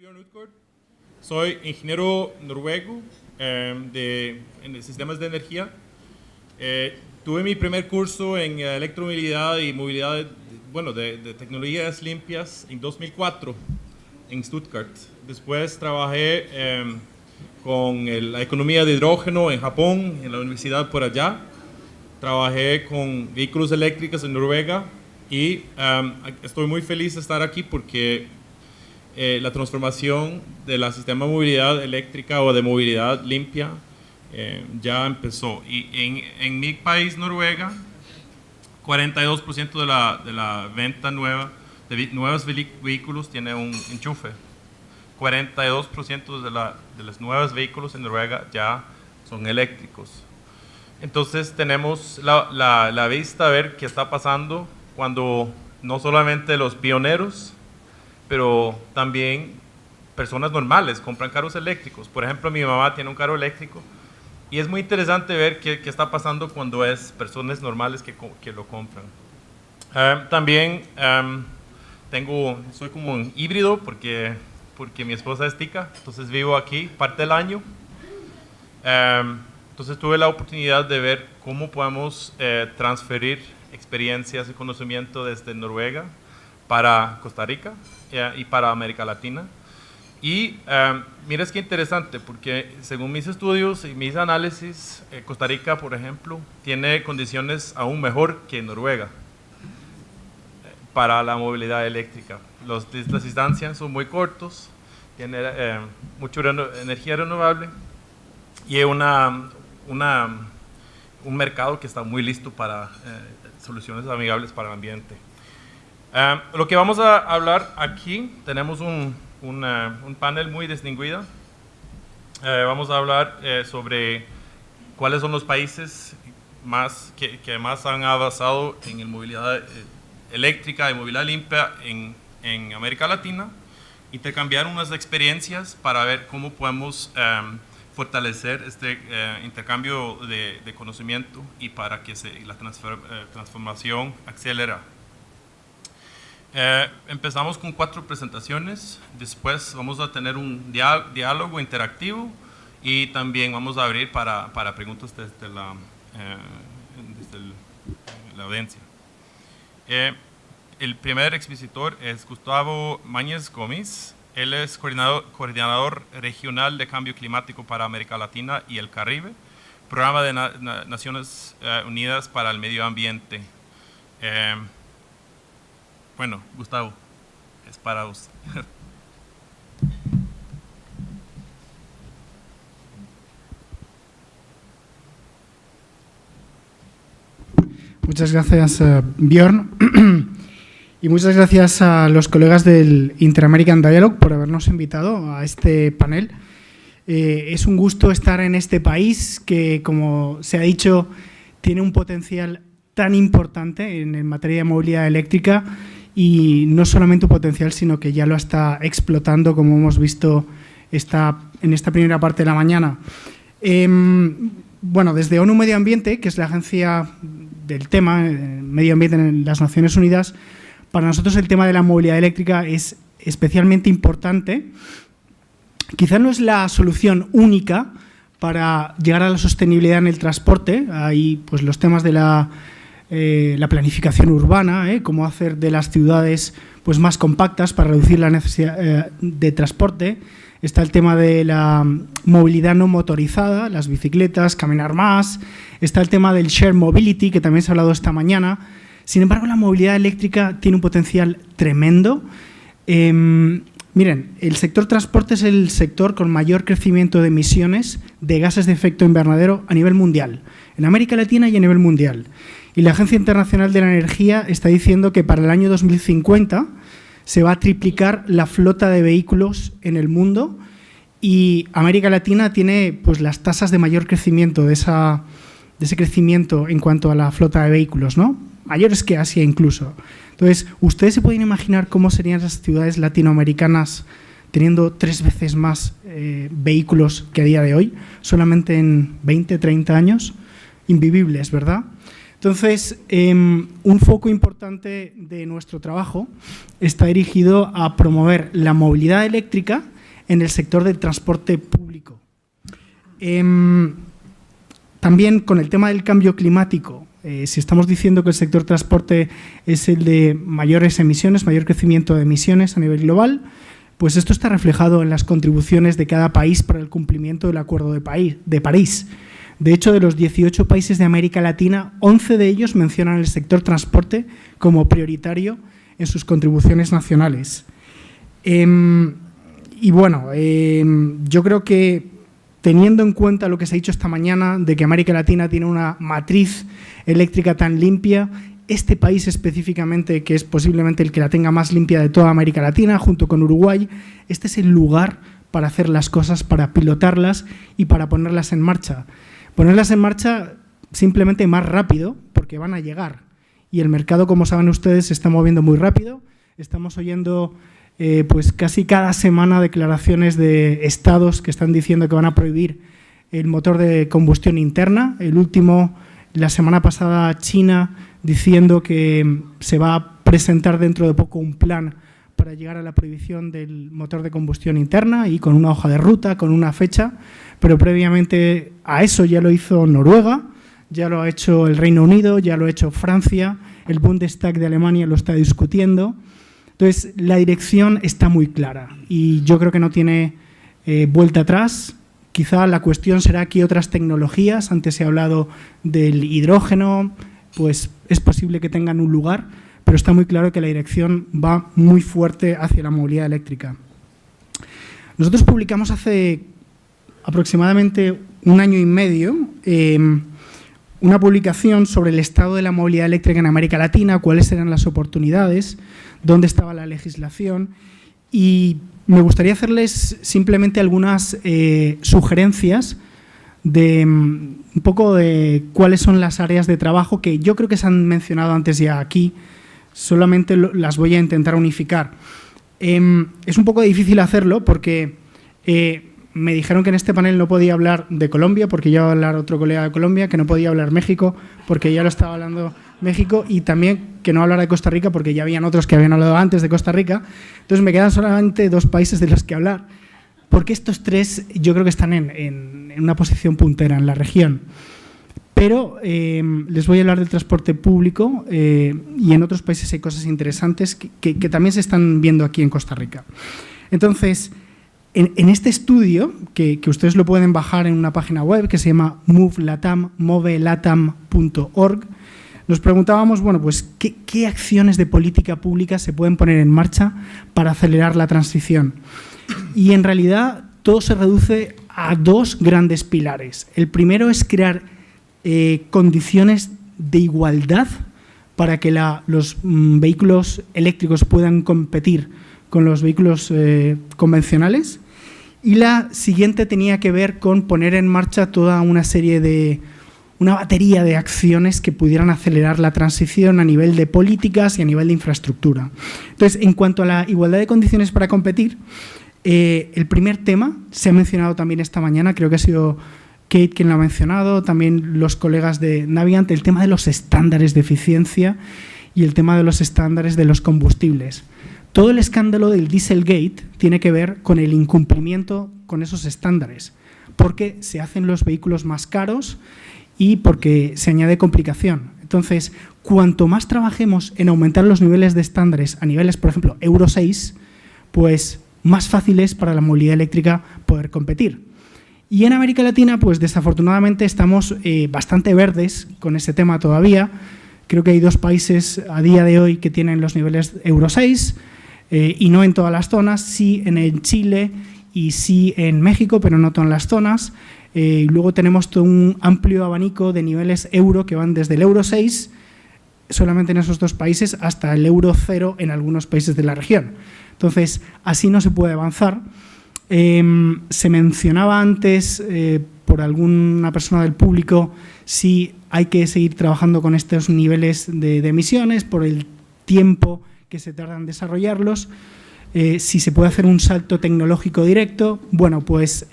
Björn Utgård. Soy ingeniero noruego en sistemas de energía. Tuve mi primer curso en electromovilidad y movilidad, de tecnologías limpias en 2004 en Stuttgart. Después trabajé con la economía de hidrógeno en Japón, en la universidad por allá. Trabajé con vehículos eléctricos en Noruega y estoy muy feliz de estar aquí porque la transformación del sistema de movilidad eléctrica o de movilidad limpia ya empezó. Y en mi país, Noruega, 42% de la venta nueva de nuevos vehículos tiene un enchufe. 42% de los nuevos vehículos en Noruega ya son eléctricos. Entonces tenemos la vista a ver qué está pasando cuando no solamente los pioneros, pero también personas normales compran carros eléctricos. Por ejemplo, mi mamá tiene un carro eléctrico y es muy interesante ver qué está pasando cuando es personas normales que lo compran. También soy como un híbrido porque mi esposa es tica, entonces vivo aquí parte del año. Entonces tuve la oportunidad de ver cómo podemos transferir experiencias y conocimiento desde Noruega para Costa Rica y para América Latina. Y mira, es que interesante, porque según mis estudios y mis análisis, Costa Rica, por ejemplo, tiene condiciones aún mejor que Noruega para la movilidad eléctrica. Las distancias son muy cortos, tiene mucha energía renovable y es un mercado que está muy listo para soluciones amigables para el ambiente. Lo que vamos a hablar aquí, tenemos un panel muy distinguido. Vamos a hablar sobre cuáles son los países que más han avanzado en movilidad eléctrica y movilidad limpia en América Latina, intercambiar unas experiencias para ver cómo podemos fortalecer este intercambio de conocimiento y para que la transformación acelere. Empezamos con 4 presentaciones, después vamos a tener un diálogo interactivo y también vamos a abrir para preguntas desde la audiencia. El primer expositor es Gustavo Mañez Gómez. Él es coordinador regional de cambio climático para América Latina y el Caribe, Programa de Naciones Unidas para el Medio Ambiente. Bueno, Gustavo, es para usted. Muchas gracias, Björn. Y muchas gracias a los colegas del Inter-American Dialogue por habernos invitado a este panel. Es un gusto estar en este país que, como se ha dicho, tiene un potencial tan importante en materia de movilidad eléctrica y no solamente un potencial, sino que ya lo está explotando, como hemos visto en esta primera parte de la mañana. Bueno, desde ONU Medio Ambiente, que es la agencia del tema, Medio Ambiente en las Naciones Unidas, para nosotros el tema de la movilidad eléctrica es especialmente importante. Quizá no es la solución única para llegar a la sostenibilidad en el transporte. Hay pues los temas de la planificación urbana, cómo hacer de las ciudades pues más compactas para reducir la necesidad de transporte. Está el tema de la movilidad no motorizada, las bicicletas, caminar más. Está el tema del share mobility, que también se ha hablado esta mañana. Sin embargo, la movilidad eléctrica tiene un potencial tremendo. Miren, el sector transporte es el sector con mayor crecimiento de emisiones de gases de efecto invernadero a nivel mundial, en América Latina y a nivel mundial. Y la Agencia Internacional de la Energía está diciendo que para el año 2050 se va a triplicar la flota de vehículos en el mundo y América Latina tiene pues, las tasas de mayor crecimiento de ese crecimiento en cuanto a la flota de vehículos, ¿no? Mayores que Asia incluso. Entonces, ¿ustedes se pueden imaginar cómo serían las ciudades latinoamericanas teniendo 3 veces más vehículos que a día de hoy, solamente en 20, 30 años? Invivibles, ¿verdad? Entonces, un foco importante de nuestro trabajo está dirigido a promover la movilidad eléctrica en el sector del transporte público. También con el tema del cambio climático, si estamos diciendo que el sector transporte es el de mayores emisiones, mayor crecimiento de emisiones a nivel global, pues esto está reflejado en las contribuciones de cada país para el cumplimiento del Acuerdo de París. De hecho, de los 18 países de América Latina, 11 de ellos mencionan el sector transporte como prioritario en sus contribuciones nacionales. Y bueno, yo creo que teniendo en cuenta lo que se ha dicho esta mañana de que América Latina tiene una matriz eléctrica tan limpia, este país específicamente, que es posiblemente el que la tenga más limpia de toda América Latina, junto con Uruguay, este es el lugar para hacer las cosas, para pilotarlas y para ponerlas en marcha. Ponerlas en marcha simplemente más rápido, porque van a llegar. Y el mercado, como saben ustedes, se está moviendo muy rápido. Estamos oyendo pues casi cada semana declaraciones de estados que están diciendo que van a prohibir el motor de combustión interna. El último, la semana pasada, China, diciendo que se va a presentar dentro de poco un plan para llegar a la prohibición del motor de combustión interna y con una hoja de ruta, con una fecha, pero previamente a eso ya lo hizo Noruega, ya lo ha hecho el Reino Unido, ya lo ha hecho Francia, el Bundestag de Alemania lo está discutiendo. Entonces, la dirección está muy clara y yo creo que no tiene vuelta atrás. Quizá la cuestión será que otras tecnologías, antes se ha hablado del hidrógeno, pues es posible que tengan un lugar, pero está muy claro que la dirección va muy fuerte hacia la movilidad eléctrica. Nosotros publicamos hace aproximadamente un año y medio una publicación sobre el estado de la movilidad eléctrica en América Latina, cuáles eran las oportunidades, dónde estaba la legislación, y me gustaría hacerles simplemente algunas sugerencias de un poco de cuáles son las áreas de trabajo que yo creo que se han mencionado antes ya aquí, solamente las voy a intentar unificar. Es un poco difícil hacerlo porque me dijeron que en este panel no podía hablar de Colombia porque ya iba a hablar otro colega de Colombia, que no podía hablar México porque ya lo estaba hablando México, y también que no hablara de Costa Rica porque ya habían otros que habían hablado antes de Costa Rica. Entonces me quedan solamente 2 países de los que hablar, porque estos 3 yo creo que están en una posición puntera en la región. Pero les voy a hablar del transporte público y en otros países hay cosas interesantes que también se están viendo aquí en Costa Rica. Entonces, en este estudio, que ustedes lo pueden bajar en una página web que se llama movelatam.org, nos preguntábamos, bueno, pues, ¿qué acciones de política pública se pueden poner en marcha para acelerar la transición? Y en realidad todo se reduce a 2 grandes pilares. El primero es crear condiciones de igualdad para que los vehículos eléctricos puedan competir con los vehículos convencionales, y la siguiente tenía que ver con poner en marcha toda una batería de acciones que pudieran acelerar la transición a nivel de políticas y a nivel de infraestructura. Entonces, en cuanto a la igualdad de condiciones para competir, el primer tema se ha mencionado también esta mañana, creo que ha sido Kate quien lo ha mencionado, también los colegas de Navigant, el tema de los estándares de eficiencia y el tema de los estándares de los combustibles. Todo el escándalo del Dieselgate tiene que ver con el incumplimiento con esos estándares, porque se hacen los vehículos más caros y porque se añade complicación. Entonces, cuanto más trabajemos en aumentar los niveles de estándares a niveles, por ejemplo, Euro 6, pues más fácil es para la movilidad eléctrica poder competir. Y en América Latina, pues desafortunadamente estamos bastante verdes con ese tema todavía. Creo que hay 2 países a día de hoy que tienen los niveles Euro 6 y no en todas las zonas, sí en Chile y sí en México, pero no todas las zonas. Luego tenemos todo un amplio abanico de niveles euro que van desde el Euro 6, solamente en esos 2 países, hasta el Euro 0 en algunos países de la región. Entonces, así no se puede avanzar. Se mencionaba antes por alguna persona del público si hay que seguir trabajando con estos niveles de emisiones por el tiempo que se tarda en desarrollarlos, si se puede hacer un salto tecnológico directo. Bueno, pues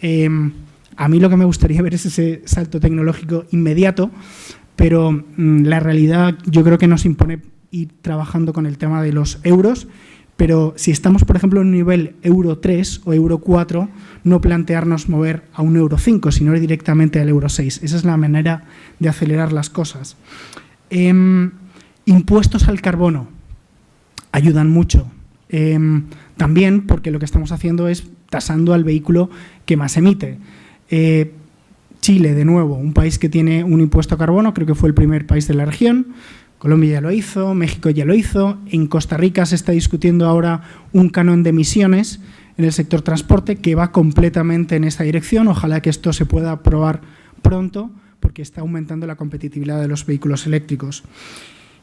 a mí lo que me gustaría ver es ese salto tecnológico inmediato, pero la realidad yo creo que nos impone ir trabajando con el tema de los euros, pero si estamos, por ejemplo, en un nivel Euro 3 o Euro 4, no plantearnos mover a un Euro 5, sino ir directamente al Euro 6. Esa es la manera de acelerar las cosas. Impuestos al carbono ayudan mucho. También porque lo que estamos haciendo es tasando al vehículo que más emite. Chile, de nuevo, un país que tiene un impuesto a carbono, creo que fue el primer país de la región. Colombia ya lo hizo, México ya lo hizo. En Costa Rica se está discutiendo ahora un canon de emisiones en el sector transporte que va completamente en esta dirección. Ojalá que esto se pueda aprobar pronto porque está aumentando la competitividad de los vehículos eléctricos.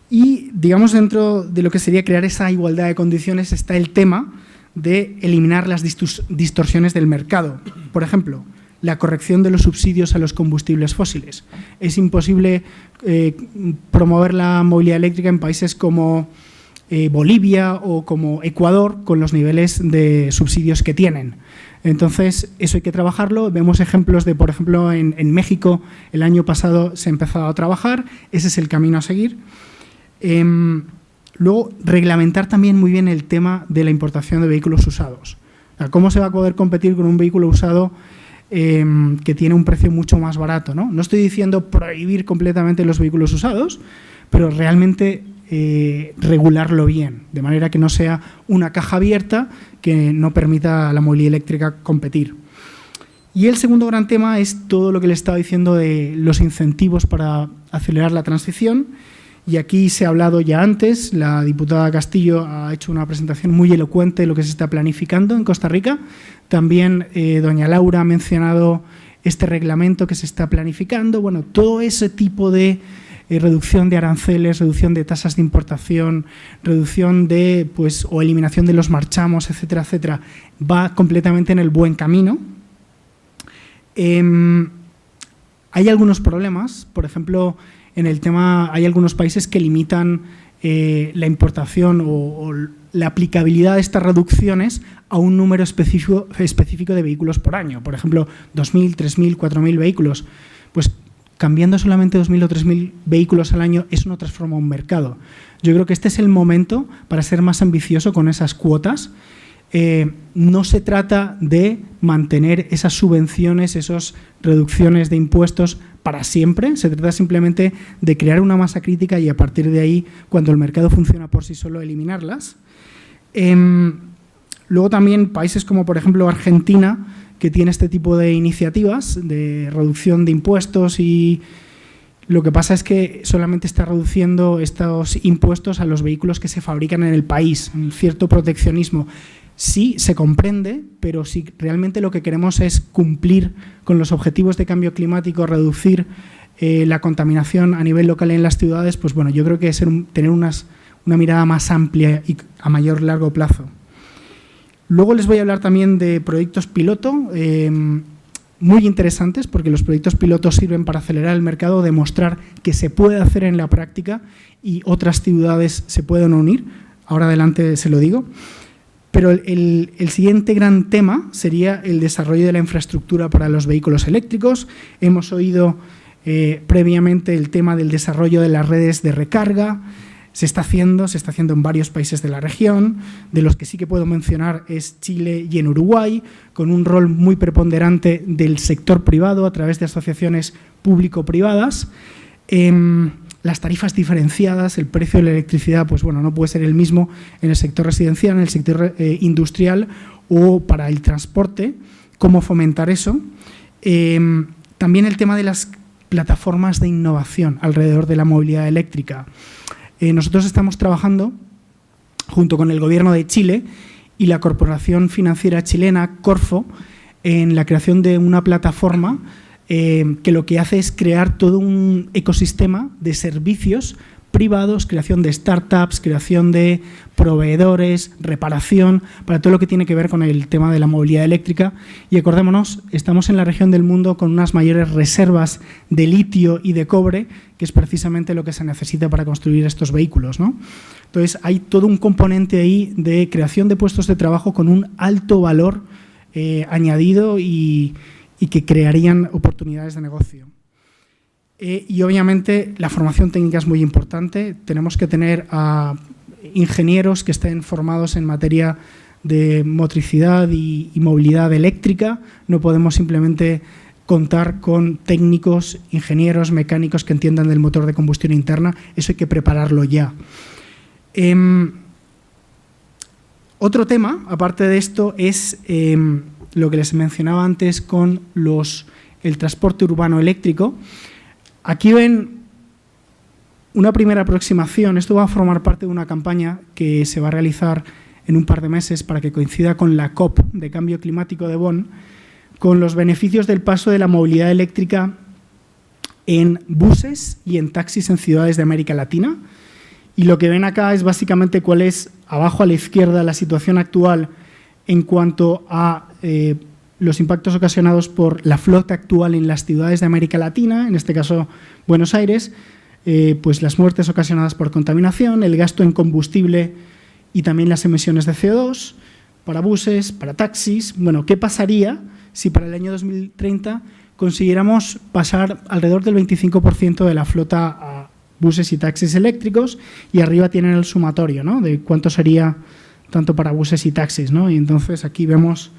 Y, digamos, dentro de lo que sería crear esa igualdad de condiciones está el tema de eliminar las distorsiones del mercado. Por ejemplo, la corrección de los subsidios a los combustibles fósiles. Es imposible promover la movilidad eléctrica en países como Bolivia o como Ecuador con los niveles de subsidios que tienen. Entonces, eso hay que trabajarlo. Vemos ejemplos de, por ejemplo, en México el año pasado se ha empezado a trabajar. Ese es el camino a seguir. Luego, reglamentar también muy bien el tema de la importación de vehículos usados. O sea, ¿cómo se va a poder competir con un vehículo usado que tiene un precio mucho más barato, ¿no? No estoy diciendo prohibir completamente los vehículos usados, pero realmente regularlo bien, de manera que no sea una caja abierta que no permita a la movilidad eléctrica competir. Y el segundo gran tema es todo lo que le estaba diciendo de los incentivos para acelerar la transición. Y aquí se ha hablado ya antes, la diputada Castillo ha hecho una presentación muy elocuente de lo que se está planificando en Costa Rica. También doña Laura ha mencionado este reglamento que se está planificando. Bueno, todo ese tipo de reducción de aranceles, reducción de tasas de importación, reducción de, pues, o eliminación de los marchamos, etcétera, etcétera, va completamente en el buen camino. Hay algunos problemas, por ejemplo, en el tema hay algunos países que limitan la importación o la aplicabilidad de estas reducciones a un número específico de vehículos por año. Por ejemplo, 2.000, 3.000, 4.000 vehículos. Pues cambiando solamente 2.000 o 3.000 vehículos al año, eso no transforma un mercado. Yo creo que este es el momento para ser más ambicioso con esas cuotas. No se trata de mantener esas subvenciones, esas reducciones de impuestos para siempre, se trata simplemente de crear una masa crítica y a partir de ahí, cuando el mercado funciona por sí solo, eliminarlas. Luego también países como, por ejemplo, Argentina, que tiene este tipo de iniciativas de reducción de impuestos, y lo que pasa es que solamente está reduciendo estos impuestos a los vehículos que se fabrican en el país, un cierto proteccionismo. Sí, se comprende, pero si realmente lo que queremos es cumplir con los objetivos de cambio climático, reducir la contaminación a nivel local en las ciudades, pues bueno, yo creo que es tener una mirada más amplia y a mayor largo plazo. Luego les voy a hablar también de proyectos piloto, muy interesantes, porque los proyectos pilotos sirven para acelerar el mercado, demostrar que se puede hacer en la práctica y otras ciudades se pueden unir. Ahora adelante se lo digo. Pero el siguiente gran tema sería el desarrollo de la infraestructura para los vehículos eléctricos. Hemos oído previamente el tema del desarrollo de las redes de recarga. Se está haciendo en varios países de la región. De los que sí que puedo mencionar es Chile y en Uruguay, con un rol muy preponderante del sector privado a través de asociaciones público-privadas. Las tarifas diferenciadas, el precio de la electricidad, pues bueno, no puede ser el mismo en el sector residencial, en el sector industrial o para el transporte. ¿Cómo fomentar eso? También el tema de las plataformas de innovación alrededor de la movilidad eléctrica. Nosotros estamos trabajando junto con el Gobierno de Chile y la Corporación Financiera Chilena, Corfo, en la creación de una plataforma que lo que hace es crear todo un ecosistema de servicios privados, creación de startups, creación de proveedores, reparación, para todo lo que tiene que ver con el tema de la movilidad eléctrica. Y acordémonos, estamos en la región del mundo con unas mayores reservas de litio y de cobre, que es precisamente lo que se necesita para construir estos vehículos, ¿no? Entonces, hay todo un componente ahí de creación de puestos de trabajo con un alto valor añadido y que crearían oportunidades de negocio. Y obviamente la formación técnica es muy importante. Tenemos que tener a ingenieros que estén formados en materia de motricidad y movilidad eléctrica. No podemos simplemente contar con técnicos, ingenieros, mecánicos que entiendan del motor de combustión interna. Eso hay que prepararlo ya. Otro tema, aparte de esto, es lo que les mencionaba antes con el transporte urbano eléctrico. Aquí ven una primera aproximación. Esto va a formar parte de una campaña que se va a realizar en un par de meses para que coincida con la COP de Cambio Climático de Bonn, con los beneficios del paso de la movilidad eléctrica en buses y en taxis en ciudades de América Latina. Y lo que ven acá es básicamente cuál es, abajo a la izquierda, la situación actual en cuanto a los impactos ocasionados por la flota actual en las ciudades de América Latina, en este caso Buenos Aires, pues las muertes ocasionadas por contaminación, el gasto en combustible y también las emisiones de CO2 para buses, para taxis. Bueno, ¿qué pasaría si para el año 2030 consiguiéramos pasar alrededor del 25% de la flota a buses y taxis eléctricos? Y arriba tienen el sumatorio, ¿no?, de cuánto sería tanto para buses y taxis, ¿no? Y entonces aquí vemos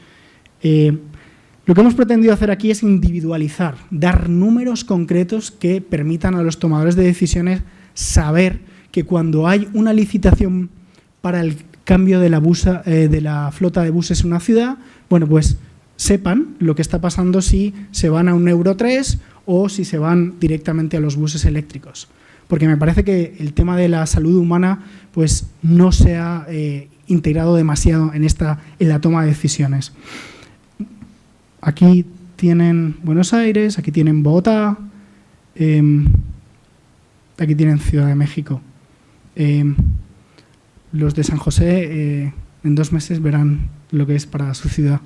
lo que hemos pretendido hacer aquí es individualizar, dar números concretos que permitan a los tomadores de decisiones saber que cuando hay una licitación para el cambio de la flota de buses en una ciudad, bueno, pues sepan lo que está pasando si se van a un Euro 3 o si se van directamente a los buses eléctricos. Porque me parece que el tema de la salud humana pues no se ha integrado demasiado en la toma de decisiones. Aquí tienen Buenos Aires, aquí tienen Bogotá, aquí tienen Ciudad de México. Los de San José en 2 meses verán lo que es para su ciudad.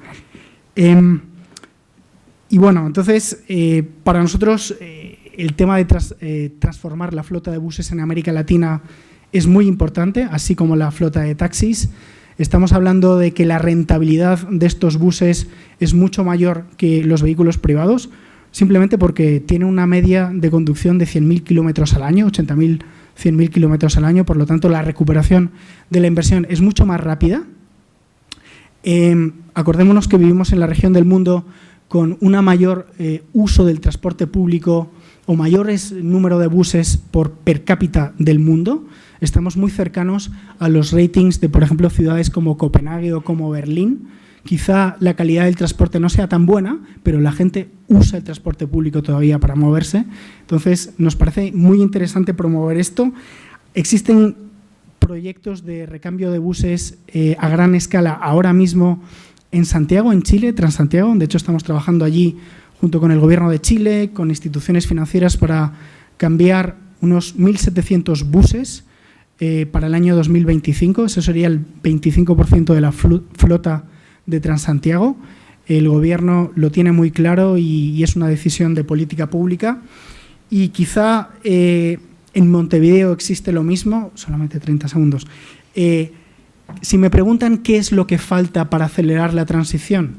Y bueno, entonces, para nosotros el tema de transformar la flota de buses en América Latina es muy importante, así como la flota de taxis. Estamos hablando de que la rentabilidad de estos buses es mucho mayor que los vehículos privados, simplemente porque tiene una media de conducción de 100.000 kilómetros al año, 80.000, 100.000 kilómetros al año, por lo tanto la recuperación de la inversión es mucho más rápida. Acordémonos que vivimos en la región del mundo con una mayor uso del transporte público o mayores número de buses por per cápita del mundo. Estamos muy cercanos a los ratings de, por ejemplo, ciudades como Copenhague o como Berlín. Quizá la calidad del transporte no sea tan buena, pero la gente usa el transporte público todavía para moverse. Entonces, nos parece muy interesante promover esto. Existen proyectos de recambio de buses a gran escala ahora mismo en Santiago, en Chile, Transantiago. De hecho, estamos trabajando allí junto con el Gobierno de Chile, con instituciones financieras para cambiar unos 1.700 buses para el año 2025. Eso sería el 25% de la flota de Transantiago. El Gobierno lo tiene muy claro y es una decisión de política pública. Y quizá en Montevideo existe lo mismo, solamente 30 segundos. Si me preguntan qué es lo que falta para acelerar la transición,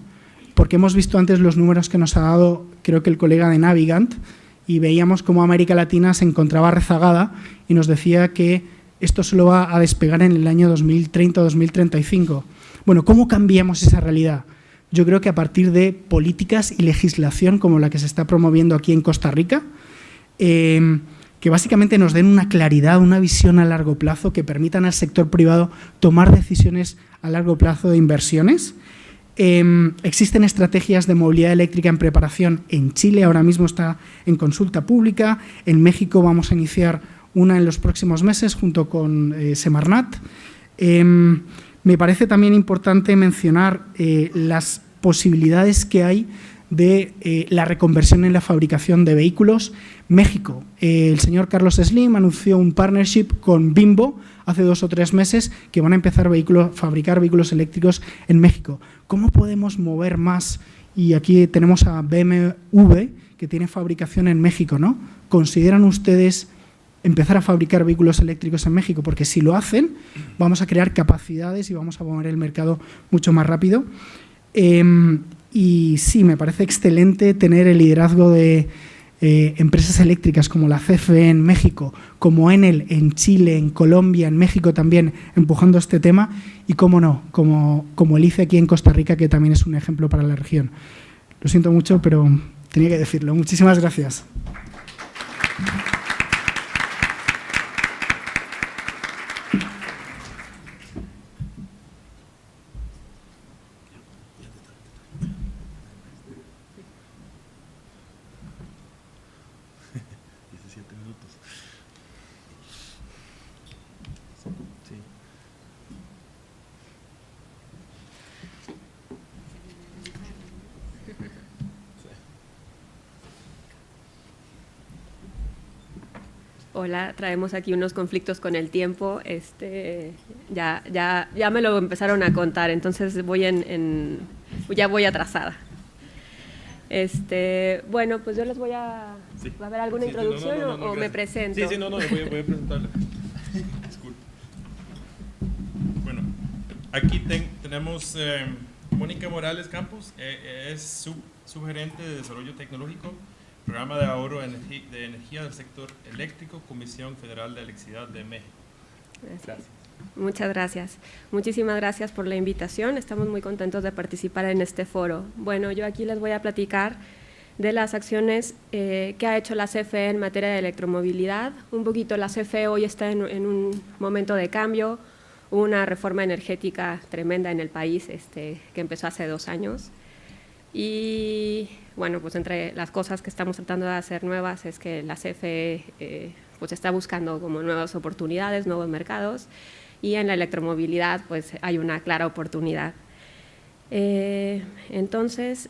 porque hemos visto antes los números que nos ha dado, creo que el colega de Navigant, y veíamos cómo América Latina se encontraba rezagada y nos decía que esto solo va a despegar en el año 2030 o 2035. Bueno, ¿cómo cambiamos esa realidad? Yo creo que a partir de políticas y legislación como la que se está promoviendo aquí en Costa Rica, que básicamente nos den una claridad, una visión a largo plazo, que permitan al sector privado tomar decisiones a largo plazo de inversiones. Existen estrategias de movilidad eléctrica en preparación en Chile, ahora mismo está en consulta pública. En México vamos a iniciar una en los próximos meses junto con Semarnat. Me parece también importante mencionar las posibilidades que hay de la reconversión en la fabricación de vehículos. México, el señor Carlos Slim anunció un partnership con Bimbo hace 2 o 3 meses que van a empezar a fabricar vehículos eléctricos en México. ¿Cómo podemos mover más? Y aquí tenemos a BMW, que tiene fabricación en México, ¿no? ¿Consideran ustedes empezar a fabricar vehículos eléctricos en México? Porque si lo hacen, vamos a crear capacidades y vamos a mover el mercado mucho más rápido. Y sí, me parece excelente tener el liderazgo de empresas eléctricas como la CFE en México, como Enel en Chile, en Colombia, en México también empujando este tema y, cómo no, como el ICE aquí en Costa Rica, que también es un ejemplo para la región. Lo siento mucho, pero tenía que decirlo. Muchísimas gracias. Hola, traemos aquí unos conflictos con el tiempo. Ya me lo empezaron a contar, entonces ya voy atrasada. Bueno, pues yo les voy a... Sí. ¿Va a haber alguna introducción o me presento? Sí, voy a presentarle. Disculpe. Bueno, aquí tenemos Mónica Morales Campos, es subgerente de Desarrollo Tecnológico, Programa de Ahorro de Energía del Sector Eléctrico, Comisión Federal de Electricidad de México. Gracias. Muchas gracias. Muchísimas gracias por la invitación. Estamos muy contentos de participar en este foro. Bueno, yo aquí les voy a platicar de las acciones que ha hecho la CFE en materia de electromovilidad. Un poquito, la CFE hoy está en un momento de cambio, una reforma energética tremenda en el país que empezó hace 2 años. Y bueno, pues entre las cosas que estamos tratando de hacer nuevas es que la CFE pues está buscando como nuevas oportunidades, nuevos mercados, y en la electromovilidad pues hay una clara oportunidad. Entonces,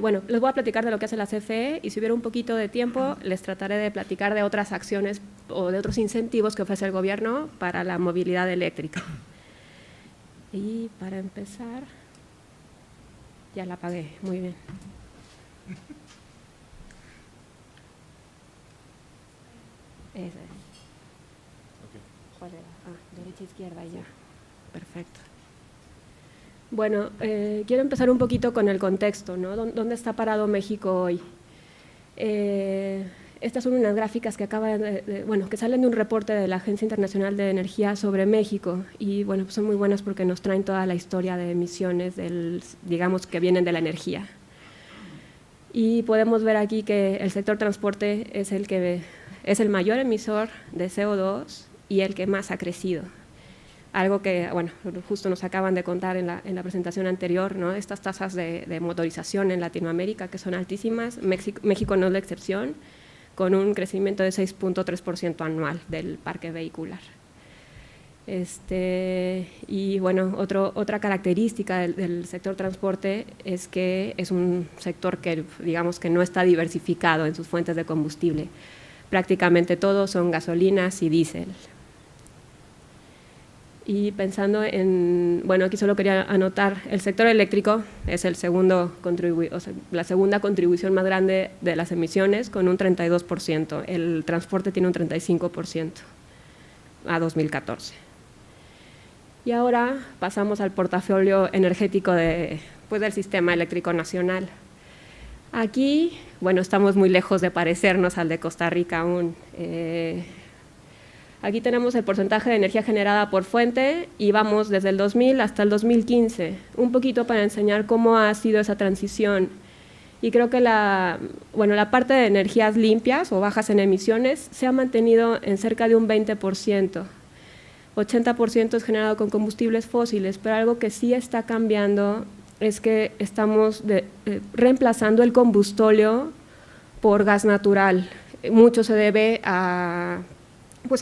bueno, les voy a platicar de lo que hace la CFE y si hubiera un poquito de tiempo les trataré de platicar de otras acciones o de otros incentivos que ofrece el gobierno para la movilidad eléctrica. Y para empezar, ya la apagué, muy bien. Esa es. Okay. ¿Cuál era? Derecha, izquierda y ya. Perfecto. Bueno, quiero empezar un poquito con el contexto, ¿no? ¿Dónde está parado México hoy? Estas son unas gráficas que que salen de un reporte de la Agencia Internacional de Energía sobre México y bueno, pues son muy buenas porque nos traen toda la historia de emisiones digamos que vienen de la energía. Y podemos ver aquí que el sector transporte es el mayor emisor de CO2 y el que más ha crecido. Algo que, bueno, justo nos acaban de contar en la presentación anterior, ¿no? Estas tasas de motorización en Latinoamérica que son altísimas, México no es la excepción, con un crecimiento de 6.3% anual del parque vehicular. Y bueno, otra característica del sector transporte es que es un sector que digamos que no está diversificado en sus fuentes de combustible. Prácticamente todos son gasolinas y diésel. Y pensando bueno, aquí solo quería anotar, el sector eléctrico es la segunda contribución más grande de las emisiones con un 32%, el transporte tiene un 35% a 2014. Y ahora pasamos al portafolio energético del Sistema Eléctrico Nacional. Aquí, bueno, estamos muy lejos de parecernos al de Costa Rica aún. Aquí tenemos el porcentaje de energía generada por fuente y vamos desde el 2000 hasta el 2015, un poquito para enseñar cómo ha sido esa transición. Y creo que la parte de energías limpias o bajas en emisiones se ha mantenido en cerca de un 20%. 80% es generado con combustibles fósiles, pero algo que sí está cambiando es que estamos reemplazando el combustóleo por gas natural. Mucho se debe a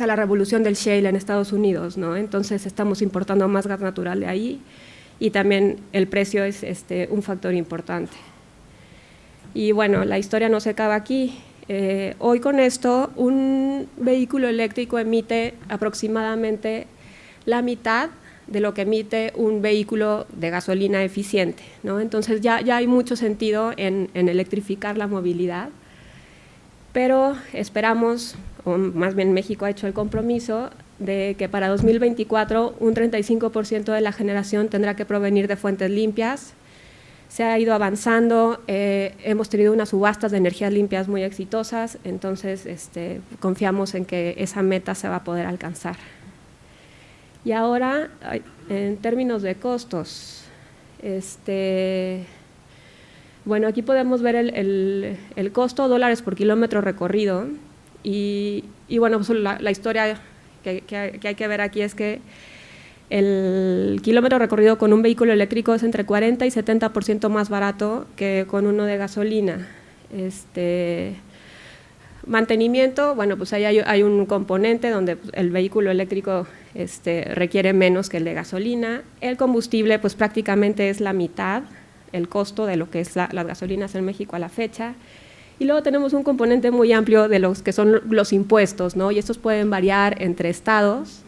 la revolución del shale en Estados Unidos, ¿no? Entonces estamos importando más gas natural de ahí y también el precio es un factor importante. Y bueno, la historia no se acaba aquí. Hoy con esto, un vehículo eléctrico emite aproximadamente la mitad de lo que emite un vehículo de gasolina eficiente, ¿no? Entonces ya hay mucho sentido en electrificar la movilidad, pero esperamos, o más bien México ha hecho el compromiso de que para 2024 un 35% de la generación tendrá que provenir de fuentes limpias, Se ha ido avanzando, hemos tenido unas subastas de energías limpias muy exitosas, entonces confiamos en que esa meta se va a poder alcanzar. Y ahora, en términos de costos, bueno, aquí podemos ver el costo, dólares por kilómetro recorrido, y bueno, pues la historia que hay que ver aquí es que el kilómetro recorrido con un vehículo eléctrico es entre 40 y 70% más barato que con uno de gasolina. Mantenimiento, bueno, pues ahí hay un componente donde el vehículo eléctrico requiere menos que el de gasolina. El combustible, pues prácticamente es la mitad, el costo de lo que es las gasolinas en México a la fecha. Y luego tenemos un componente muy amplio de los que son los impuestos, ¿no? Y estos pueden variar entre estados,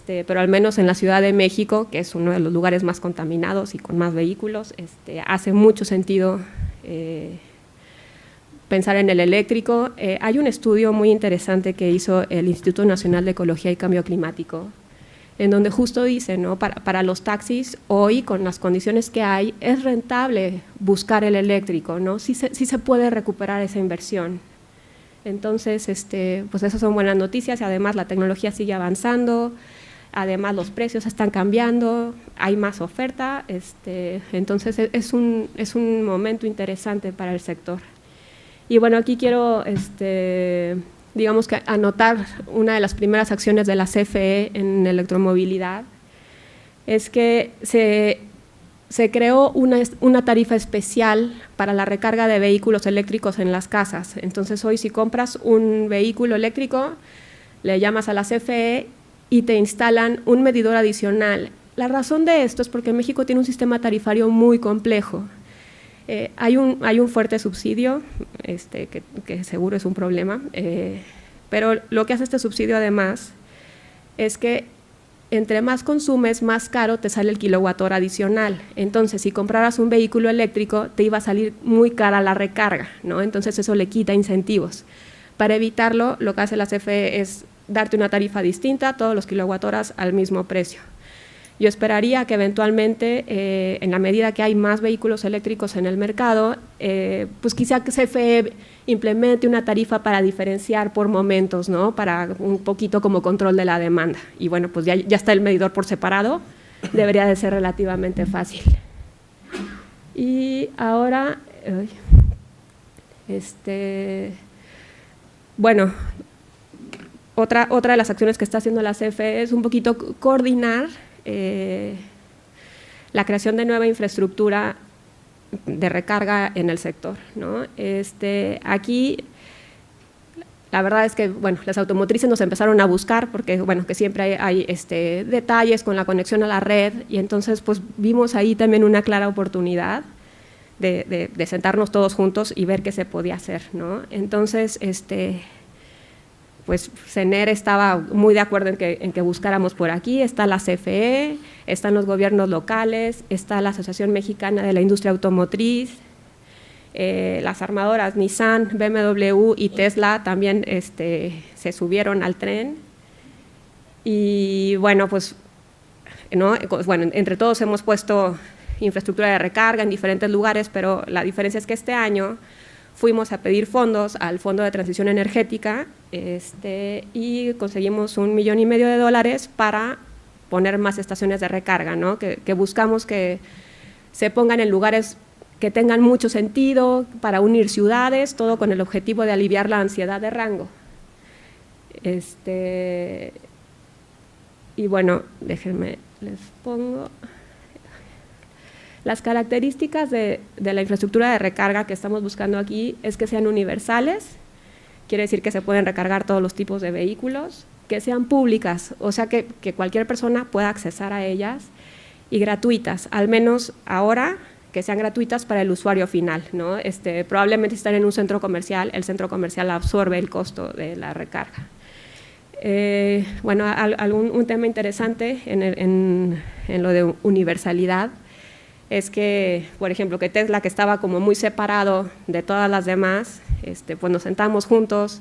pero al menos en la Ciudad de México, que es uno de los lugares más contaminados y con más vehículos, hace mucho sentido pensar en el eléctrico. Hay un estudio muy interesante que hizo el Instituto Nacional de Ecología y Cambio Climático, en donde justo dice, ¿no? Para los taxis, hoy, con las condiciones que hay, es rentable buscar el eléctrico, ¿no? Sí se puede recuperar esa inversión. Entonces, pues esas son buenas noticias, y además la tecnología sigue avanzando, además los precios están cambiando, hay más oferta, entonces es un momento interesante para el sector. Y bueno, aquí quiero, digamos que anotar una de las primeras acciones de la CFE en electromovilidad, es que se creó una tarifa especial para la recarga de vehículos eléctricos en las casas. Entonces hoy, si compras un vehículo eléctrico, le llamas a la CFE y te instalan un medidor adicional. La razón de esto es porque México tiene un sistema tarifario muy complejo. Hay un fuerte subsidio, que seguro es un problema, pero lo que hace este subsidio además es que entre más consumes, más caro te sale el kilowatt-hora adicional. Entonces, si compraras un vehículo eléctrico, te iba a salir muy cara la recarga, ¿no? Entonces, eso le quita incentivos. Para evitarlo, lo que hace la CFE es darte una tarifa distinta, todos los kilowatt-horas al mismo precio. Yo esperaría que eventualmente, en la medida que hay más vehículos eléctricos en el mercado, pues quizá que CFE implemente una tarifa para diferenciar por momentos, ¿no? Para un poquito como control de la demanda. Y bueno, pues ya está el medidor por separado, debería de ser relativamente fácil. Y ahora, bueno, otra de las acciones que está haciendo la CFE es un poquito coordinar la creación de nueva infraestructura de recarga en el sector, ¿no? Aquí la verdad es que, bueno, las automotrices nos empezaron a buscar porque, bueno, que siempre hay detalles con la conexión a la red, y entonces pues vimos ahí también una clara oportunidad de sentarnos todos juntos y ver qué se podía hacer, ¿no? Entonces, pues CENER estaba muy de acuerdo en que buscáramos por aquí. Está la CFE, están los gobiernos locales, está la Asociación Mexicana de la Industria Automotriz, las armadoras Nissan, BMW y Tesla también se subieron al tren. Y bueno, pues, ¿no? Bueno, entre todos hemos puesto infraestructura de recarga en diferentes lugares, pero la diferencia es que este año fuimos a pedir fondos al Fondo de Transición Energética y conseguimos $1,5 millones para poner más estaciones de recarga, ¿no? Que buscamos que se pongan en lugares que tengan mucho sentido para unir ciudades, todo con el objetivo de aliviar la ansiedad de rango. Y bueno, déjenme, les pongo. Las características de la infraestructura de recarga que estamos buscando aquí es que sean universales, quiere decir que se pueden recargar todos los tipos de vehículos, que sean públicas, o sea que cualquier persona pueda accesar a ellas, y gratuitas, al menos ahora que sean gratuitas para el usuario final, ¿no? Probablemente si están en un centro comercial, el centro comercial absorbe el costo de la recarga. Bueno, un tema interesante en lo de universalidad es que, por ejemplo, que Tesla, que estaba como muy separado de todas las demás, pues nos sentamos juntos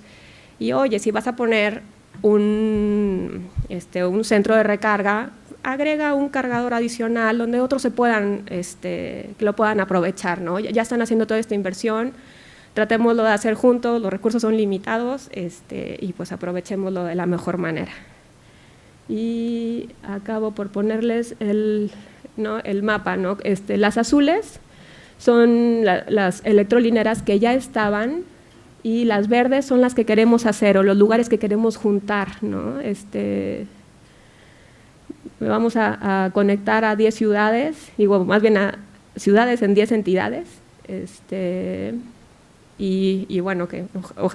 y, oye, si vas a poner un centro de recarga, agrega un cargador adicional donde otros que lo puedan aprovechar, ¿no? Ya están haciendo toda esta inversión, tratémoslo de hacer juntos, los recursos son limitados, y pues aprovechémoslo de la mejor manera. Y acabo por ponerles el mapa, ¿no? Las azules son las electrolineras que ya estaban, y las verdes son las que queremos hacer, o los lugares que queremos juntar, ¿no? Vamos a conectar a 10 ciudades, digo, más bien a ciudades en 10 entidades, y bueno, que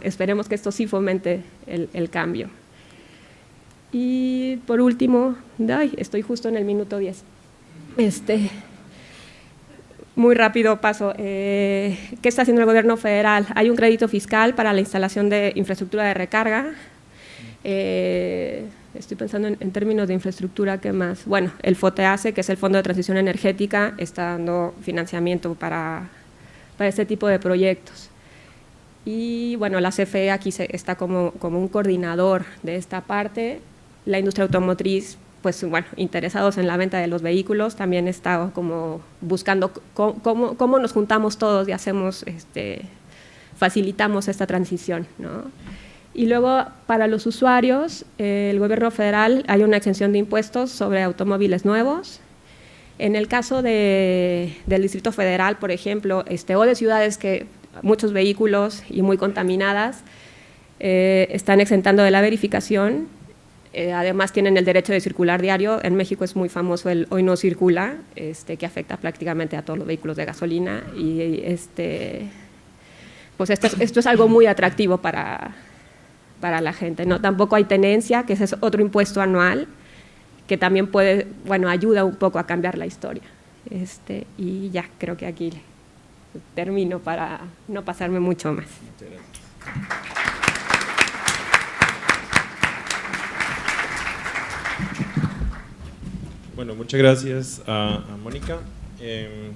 esperemos que esto sí fomente el cambio. Y por último, estoy justo en el minuto 10. Muy rápido paso. ¿Qué está haciendo el gobierno federal? Hay un crédito fiscal para la instalación de infraestructura de recarga. Estoy pensando en términos de infraestructura, ¿qué más? Bueno, el FOTEACE, que es el Fondo de Transición Energética, está dando financiamiento para este tipo de proyectos. Y bueno, la CFE aquí está como un coordinador de esta parte. La industria automotriz, pues bueno, interesados en la venta de los vehículos, también está como buscando cómo nos juntamos todos y hacemos, facilitamos esta transición, ¿no? Y luego, para los usuarios, el gobierno federal hay una exención de impuestos sobre automóviles nuevos. En el caso del Distrito Federal, por ejemplo, o de ciudades que muchos vehículos y muy contaminadas, están exentando de la verificación. Además tienen el derecho de circular diario. En México es muy famoso el Hoy No Circula, que afecta prácticamente a todos los vehículos de gasolina, y pues esto es algo muy atractivo para la gente, ¿no? Tampoco hay tenencia, que ese es otro impuesto anual, que también puede, bueno, ayuda un poco a cambiar la historia. Y ya, creo que aquí termino para no pasarme mucho más. Muchas gracias. Bueno, muchas gracias a Mónica. El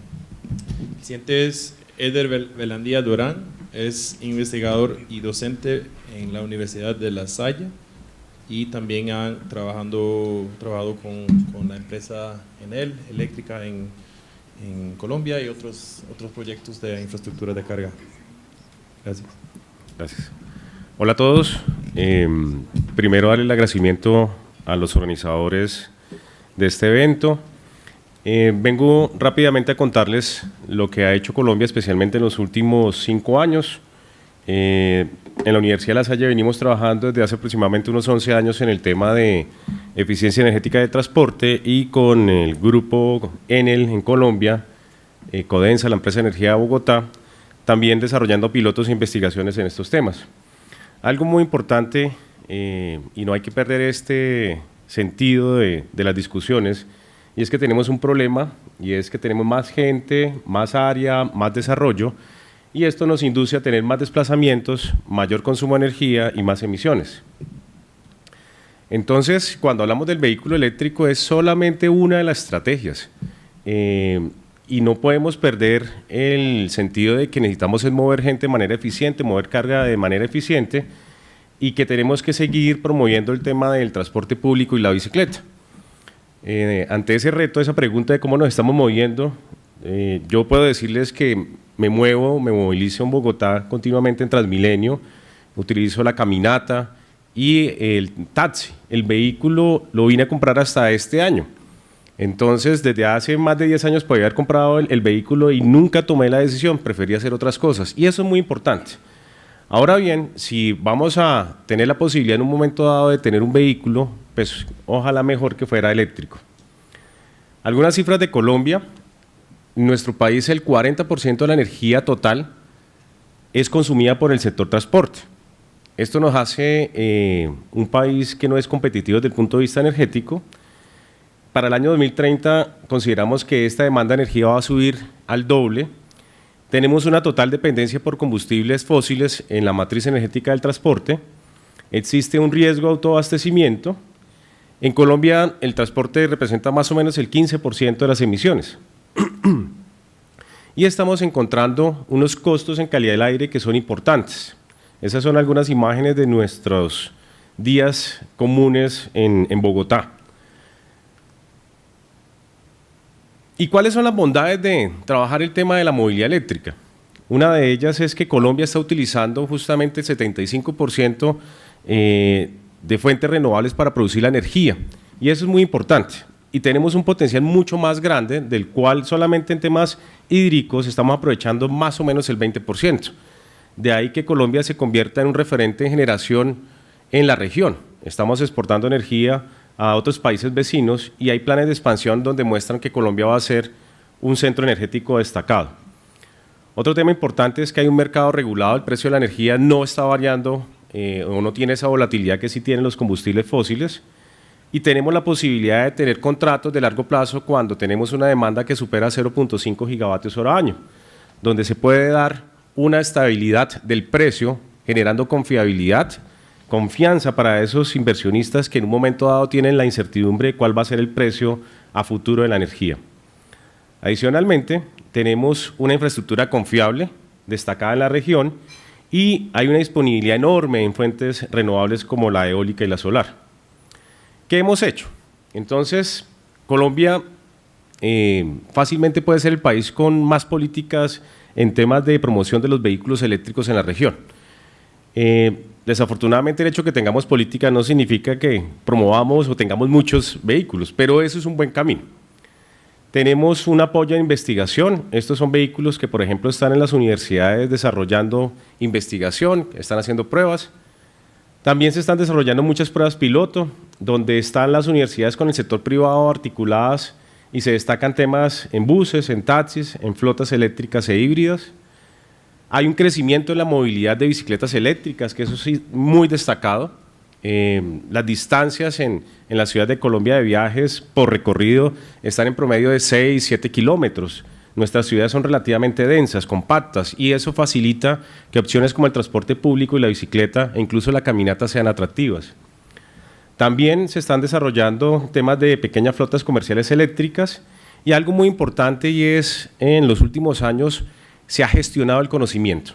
siguiente es Eder Velandía Durán, es investigador y docente en la Universidad de La Salle, y también han trabajado con la empresa Enel Eléctrica en Colombia, y otros proyectos de infraestructura de carga. Gracias. Gracias. Hola a todos. Primero, darle el agradecimiento a los organizadores de este evento. Vengo rápidamente a contarles lo que ha hecho Colombia, especialmente en los últimos 5 años. En la Universidad de La Salle venimos trabajando desde hace aproximadamente unos 11 años en el tema de eficiencia energética de transporte, y con el grupo Enel en Colombia, Codensa, la empresa de energía de Bogotá, también desarrollando pilotos e investigaciones en estos temas. Algo muy importante, y no hay que perder este sentido de las discusiones, y es que tenemos un problema, y es que tenemos más gente, más área, más desarrollo, y esto nos induce a tener más desplazamientos, mayor consumo de energía y más emisiones. Entonces, cuando hablamos del vehículo eléctrico, es solamente una de las estrategias, y no podemos perder el sentido de que necesitamos mover gente de manera eficiente, mover carga de manera eficiente, y que tenemos que seguir promoviendo el tema del transporte público y la bicicleta. Ante ese reto, esa pregunta de cómo nos estamos moviendo, yo puedo decirles que me movilizo en Bogotá continuamente en Transmilenio, utilizo la caminata y el taxi. El vehículo lo vine a comprar hasta este año. Entonces, desde hace más de 10 años podía haber comprado el vehículo y nunca tomé la decisión, preferí hacer otras cosas, y eso es muy importante. Ahora bien, si vamos a tener la posibilidad en un momento dado de tener un vehículo, pues ojalá mejor que fuera eléctrico. Algunas cifras de Colombia: en nuestro país el 40% de la energía total es consumida por el sector transporte. Esto nos hace un país que no es competitivo desde el punto de vista energético. Para el año 2030 consideramos que esta demanda de energía va a subir al doble. Tenemos una total dependencia por combustibles fósiles en la matriz energética del transporte. Existe un riesgo de autoabastecimiento. En Colombia el transporte representa más o menos el 15% de las emisiones. Y estamos encontrando unos costos en calidad del aire que son importantes. Esas son algunas imágenes de nuestros días comunes en Bogotá. ¿Y cuáles son las bondades de trabajar el tema de la movilidad eléctrica? Una de ellas es que Colombia está utilizando justamente el 75% de fuentes renovables para producir la energía, y eso es muy importante. Y tenemos un potencial mucho más grande, del cual solamente en temas hídricos estamos aprovechando más o menos el 20%. De ahí que Colombia se convierta en un referente en generación en la región. Estamos exportando energía a otros países vecinos y hay planes de expansión donde muestran que Colombia va a ser un centro energético destacado. Otro tema importante es que hay un mercado regulado, el precio de la energía no está variando o no tiene esa volatilidad que sí tienen los combustibles fósiles, y tenemos la posibilidad de tener contratos de largo plazo cuando tenemos una demanda que supera 0.5 gigavatios hora año, donde se puede dar una estabilidad del precio, generando confiabilidad, confianza para esos inversionistas que en un momento dado tienen la incertidumbre de cuál va a ser el precio a futuro de la energía. Adicionalmente, tenemos una infraestructura confiable, destacada en la región, y hay una disponibilidad enorme en fuentes renovables como la eólica y la solar. ¿Qué hemos hecho? Entonces, Colombia fácilmente puede ser el país con más políticas en temas de promoción de los vehículos eléctricos en la región. Desafortunadamente, el hecho de que tengamos política no significa que promovamos o tengamos muchos vehículos, pero eso es un buen camino. Tenemos un apoyo a investigación. Estos son vehículos que, por ejemplo, están en las universidades desarrollando investigación, están haciendo pruebas. También se están desarrollando muchas pruebas piloto, donde están las universidades con el sector privado articuladas y se destacan temas en buses, en taxis, en flotas eléctricas e híbridas. Hay un crecimiento en la movilidad de bicicletas eléctricas, que eso sí, muy destacado. Las distancias en la ciudad de Colombia de viajes por recorrido están en promedio de 6, 7 kilómetros. Nuestras ciudades son relativamente densas, compactas, y eso facilita que opciones como el transporte público y la bicicleta e incluso la caminata sean atractivas. También se están desarrollando temas de pequeñas flotas comerciales eléctricas, y algo muy importante, y es en los últimos años se ha gestionado el conocimiento.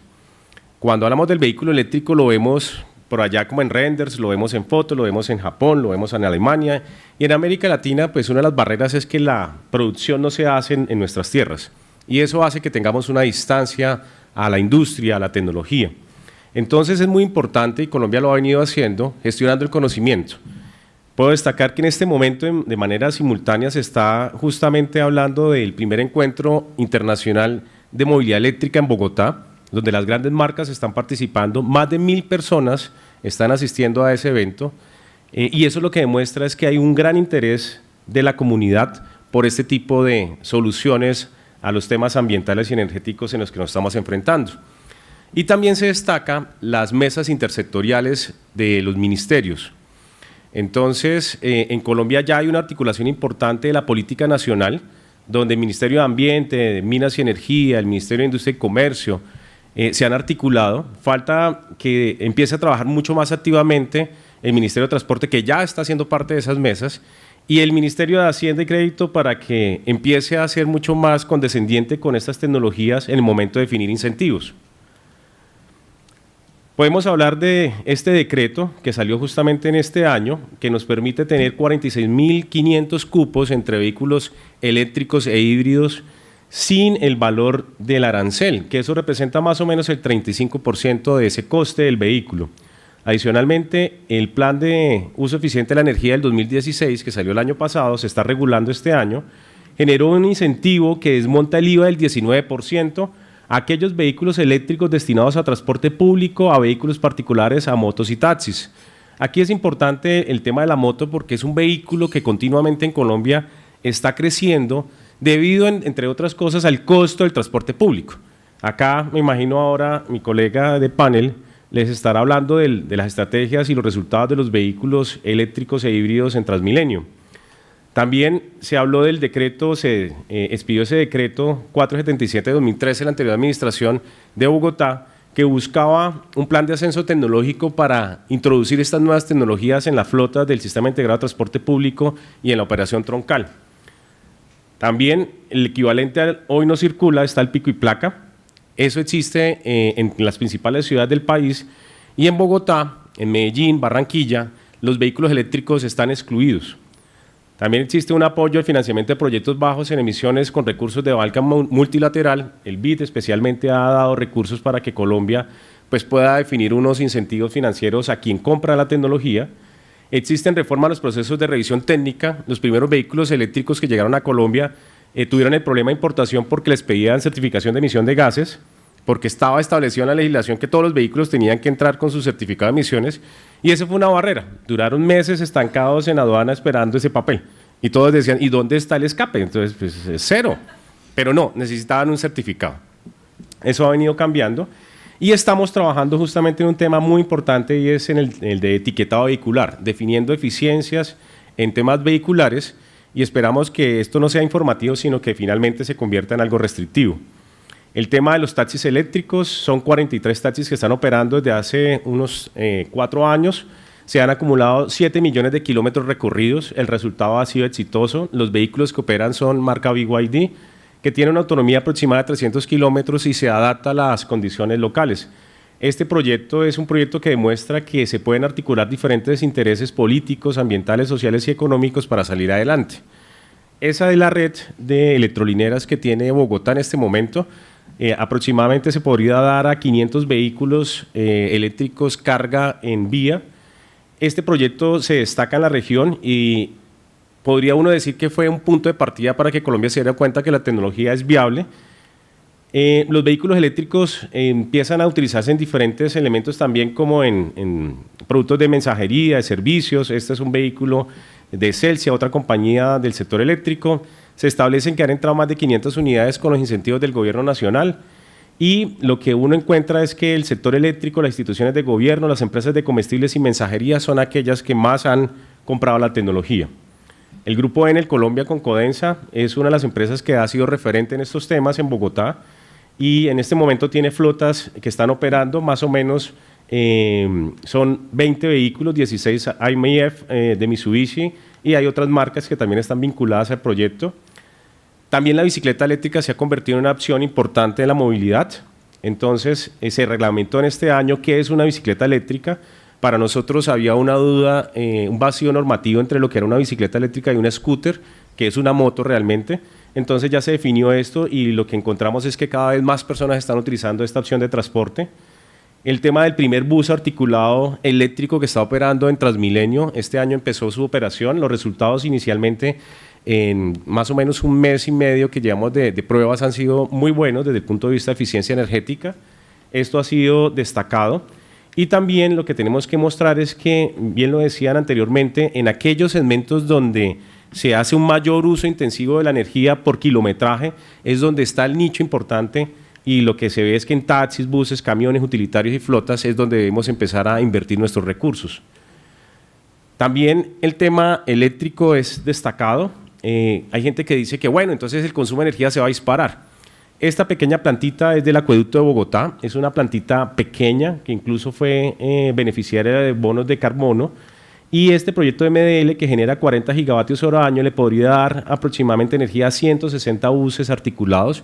Cuando hablamos del vehículo eléctrico lo vemos por allá como en renders, lo vemos en fotos, lo vemos en Japón, lo vemos en Alemania, y en América Latina pues una de las barreras es que la producción no se hace en nuestras tierras, y eso hace que tengamos una distancia a la industria, a la tecnología. Entonces es muy importante, y Colombia lo ha venido haciendo, gestionando el conocimiento. Puedo destacar que en este momento de manera simultánea se está justamente hablando del primer encuentro internacional de movilidad eléctrica en Bogotá, donde las grandes marcas están participando, más de 1000 personas están asistiendo a ese evento, y eso lo que demuestra es que hay un gran interés de la comunidad por este tipo de soluciones a los temas ambientales y energéticos en los que nos estamos enfrentando. Y también se destacan las mesas intersectoriales de los ministerios. Entonces, en Colombia ya hay una articulación importante de la política nacional, donde el Ministerio de Ambiente, de Minas y Energía, el Ministerio de Industria y Comercio se han articulado. Falta que empiece a trabajar mucho más activamente el Ministerio de Transporte, que ya está haciendo parte de esas mesas, y el Ministerio de Hacienda y Crédito, para que empiece a ser mucho más condescendiente con estas tecnologías en el momento de definir incentivos. Podemos hablar de este decreto que salió justamente en este año, que nos permite tener 46.500 cupos entre vehículos eléctricos e híbridos sin el valor del arancel, que eso representa más o menos el 35% de ese coste del vehículo. Adicionalmente, el plan de uso eficiente de la energía del 2016, que salió el año pasado, se está regulando este año, generó un incentivo que desmonta el IVA del 19%, a aquellos vehículos eléctricos destinados a transporte público, a vehículos particulares, a motos y taxis. Aquí es importante el tema de la moto porque es un vehículo que continuamente en Colombia está creciendo debido, entre otras cosas, al costo del transporte público. Acá me imagino ahora mi colega de panel les estará hablando de las estrategias y los resultados de los vehículos eléctricos e híbridos en Transmilenio. También se habló del decreto, se expidió ese decreto 477 de 2013 de la anterior administración de Bogotá, que buscaba un plan de ascenso tecnológico para introducir estas nuevas tecnologías en la flota del Sistema Integrado de Transporte Público y en la operación troncal. También el equivalente al Hoy No Circula está el pico y placa. Eso existe en las principales ciudades del país, y en Bogotá, en Medellín, Barranquilla, los vehículos eléctricos están excluidos. También existe un apoyo al financiamiento de proyectos bajos en emisiones con recursos de banca multilateral. El BID especialmente ha dado recursos para que Colombia pues, pueda definir unos incentivos financieros a quien compra la tecnología. Existen reformas a los procesos de revisión técnica. Los primeros vehículos eléctricos que llegaron a Colombia tuvieron el problema de importación porque les pedían certificación de emisión de gases, porque estaba establecido en la legislación que todos los vehículos tenían que entrar con su certificado de emisiones, y eso fue una barrera. Duraron meses estancados en aduana esperando ese papel, y todos decían, ¿y dónde está el escape? Entonces, pues, es cero. Pero no, necesitaban un certificado. Eso ha venido cambiando, y estamos trabajando justamente en un tema muy importante, y es en el de etiquetado vehicular, definiendo eficiencias en temas vehiculares, y esperamos que esto no sea informativo, sino que finalmente se convierta en algo restrictivo. El tema de los taxis eléctricos, son 43 taxis que están operando desde hace unos 4 años. Se han acumulado 7 millones de kilómetros recorridos, el resultado ha sido exitoso. Los vehículos que operan son marca BYD, que tiene una autonomía aproximada de 300 kilómetros y se adapta a las condiciones locales. Este proyecto es un proyecto que demuestra que se pueden articular diferentes intereses políticos, ambientales, sociales y económicos para salir adelante. Esa es la red de electrolineras que tiene Bogotá en este momento. Aproximadamente se podría dar a 500 vehículos eléctricos carga en vía. Este proyecto se destaca en la región y podría uno decir que fue un punto de partida para que Colombia se diera cuenta que la tecnología es viable. Los vehículos eléctricos empiezan a utilizarse en diferentes elementos también, como en productos de mensajería, de servicios. Este es un vehículo de Celsia, otra compañía del sector eléctrico. Se establecen que han entrado más de 500 unidades con los incentivos del gobierno nacional, y lo que uno encuentra es que el sector eléctrico, las instituciones de gobierno, las empresas de comestibles y mensajería son aquellas que más han comprado la tecnología. El Grupo Enel Colombia con Codensa es una de las empresas que ha sido referente en estos temas en Bogotá, y en este momento tiene flotas que están operando más o menos, son 20 vehículos, 16 IMF de Mitsubishi, y hay otras marcas que también están vinculadas al proyecto. También la bicicleta eléctrica se ha convertido en una opción importante de la movilidad. Entonces, se reglamentó en este año qué es una bicicleta eléctrica. Para nosotros había una duda, un vacío normativo entre lo que era una bicicleta eléctrica y una scooter, que es una moto realmente. Entonces ya se definió esto, y lo que encontramos es que cada vez más personas están utilizando esta opción de transporte. El tema del primer bus articulado eléctrico que está operando en Transmilenio, este año empezó su operación. Los resultados inicialmente, en más o menos un mes y medio que llevamos de pruebas, han sido muy buenos desde el punto de vista de eficiencia energética. Esto ha sido destacado. Y también lo que tenemos que mostrar es que, bien lo decían anteriormente, en aquellos segmentos donde se hace un mayor uso intensivo de la energía por kilometraje, es donde está el nicho importante, y lo que se ve es que en taxis, buses, camiones, utilitarios y flotas es donde debemos empezar a invertir nuestros recursos. También el tema eléctrico es destacado. Hay gente que dice que, bueno, entonces el consumo de energía se va a disparar. Esta pequeña plantita es del acueducto de Bogotá, es una plantita pequeña que incluso fue beneficiaria de bonos de carbono, y este proyecto de MDL, que genera 40 gigavatios hora año, le podría dar aproximadamente energía a 160 buses articulados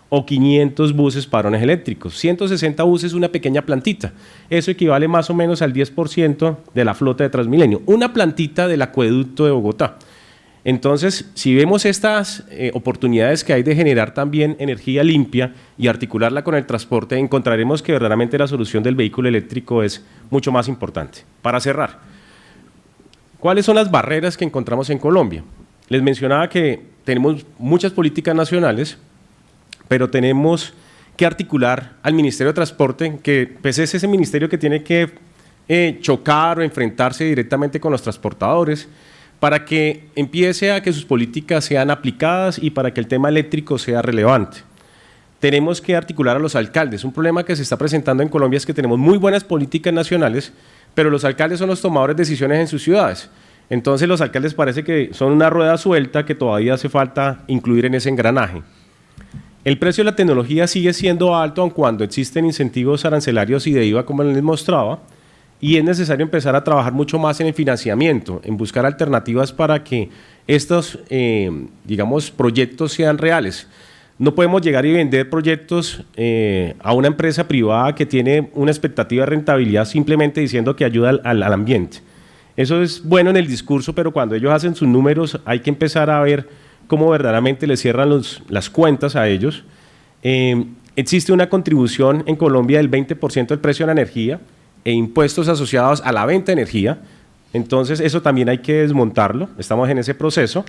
o 500 buses parones eléctricos. 160 buses es una pequeña plantita. Eso equivale más o menos al 10% de la flota de Transmilenio. Una plantita del acueducto de Bogotá. Entonces, si vemos estas oportunidades que hay de generar también energía limpia y articularla con el transporte, encontraremos que verdaderamente la solución del vehículo eléctrico es mucho más importante. Para cerrar, ¿cuáles son las barreras que encontramos en Colombia? Les mencionaba que tenemos muchas políticas nacionales, pero tenemos que articular al Ministerio de Transporte, que pues es ese ministerio que tiene que chocar o enfrentarse directamente con los transportadores, para que empiece a que sus políticas sean aplicadas y para que el tema eléctrico sea relevante. Tenemos que articular a los alcaldes. Un problema que se está presentando en Colombia es que tenemos muy buenas políticas nacionales, pero los alcaldes son los tomadores de decisiones en sus ciudades. Entonces los alcaldes parece que son una rueda suelta que todavía hace falta incluir en ese engranaje. El precio de la tecnología sigue siendo alto, aun cuando existen incentivos arancelarios y de IVA, como les mostraba, y es necesario empezar a trabajar mucho más en el financiamiento, en buscar alternativas para que estos, digamos, proyectos sean reales. No podemos llegar y vender proyectos a una empresa privada que tiene una expectativa de rentabilidad simplemente diciendo que ayuda al ambiente. Eso es bueno en el discurso, pero cuando ellos hacen sus números hay que empezar a ver cómo verdaderamente les cierran las cuentas a ellos. Existe una contribución en Colombia del 20% del precio de la energía e impuestos asociados a la venta de energía. Entonces eso también hay que desmontarlo, estamos en ese proceso.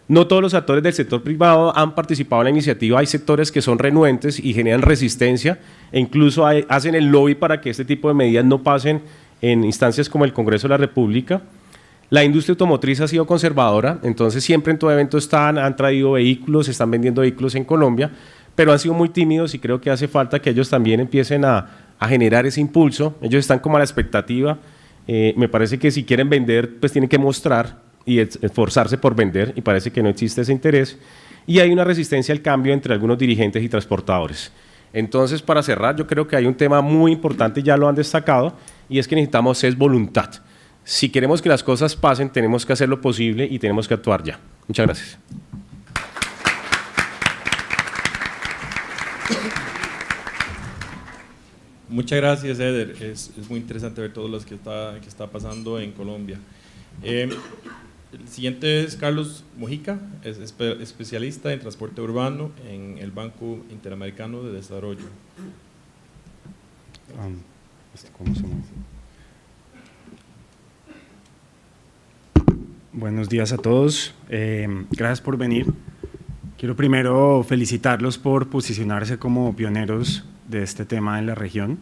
No todos los actores del sector privado han participado en la iniciativa, hay sectores que son renuentes y generan resistencia e incluso hacen el lobby para que este tipo de medidas no pasen en instancias como el Congreso de la República. La industria automotriz ha sido conservadora, entonces siempre en todo evento han traído vehículos, están vendiendo vehículos en Colombia, pero han sido muy tímidos y creo que hace falta que ellos también empiecen a generar ese impulso. Ellos están como a la expectativa, me parece que si quieren vender, pues tienen que mostrar y esforzarse por vender, y parece que no existe ese interés, y hay una resistencia al cambio entre algunos dirigentes y transportadores. Entonces, para cerrar, yo creo que hay un tema muy importante, ya lo han destacado, y es que necesitamos voluntad. Si queremos que las cosas pasen, tenemos que hacer lo posible y tenemos que actuar ya. Muchas gracias. Muchas gracias, Eder. Es muy interesante ver todo lo que está pasando en Colombia. El siguiente es Carlos Mojica, es especialista en transporte urbano en el Banco Interamericano de Desarrollo. ¿Cómo se llama? Buenos días a todos, gracias por venir. Quiero primero felicitarlos por posicionarse como pioneros de este tema en la región.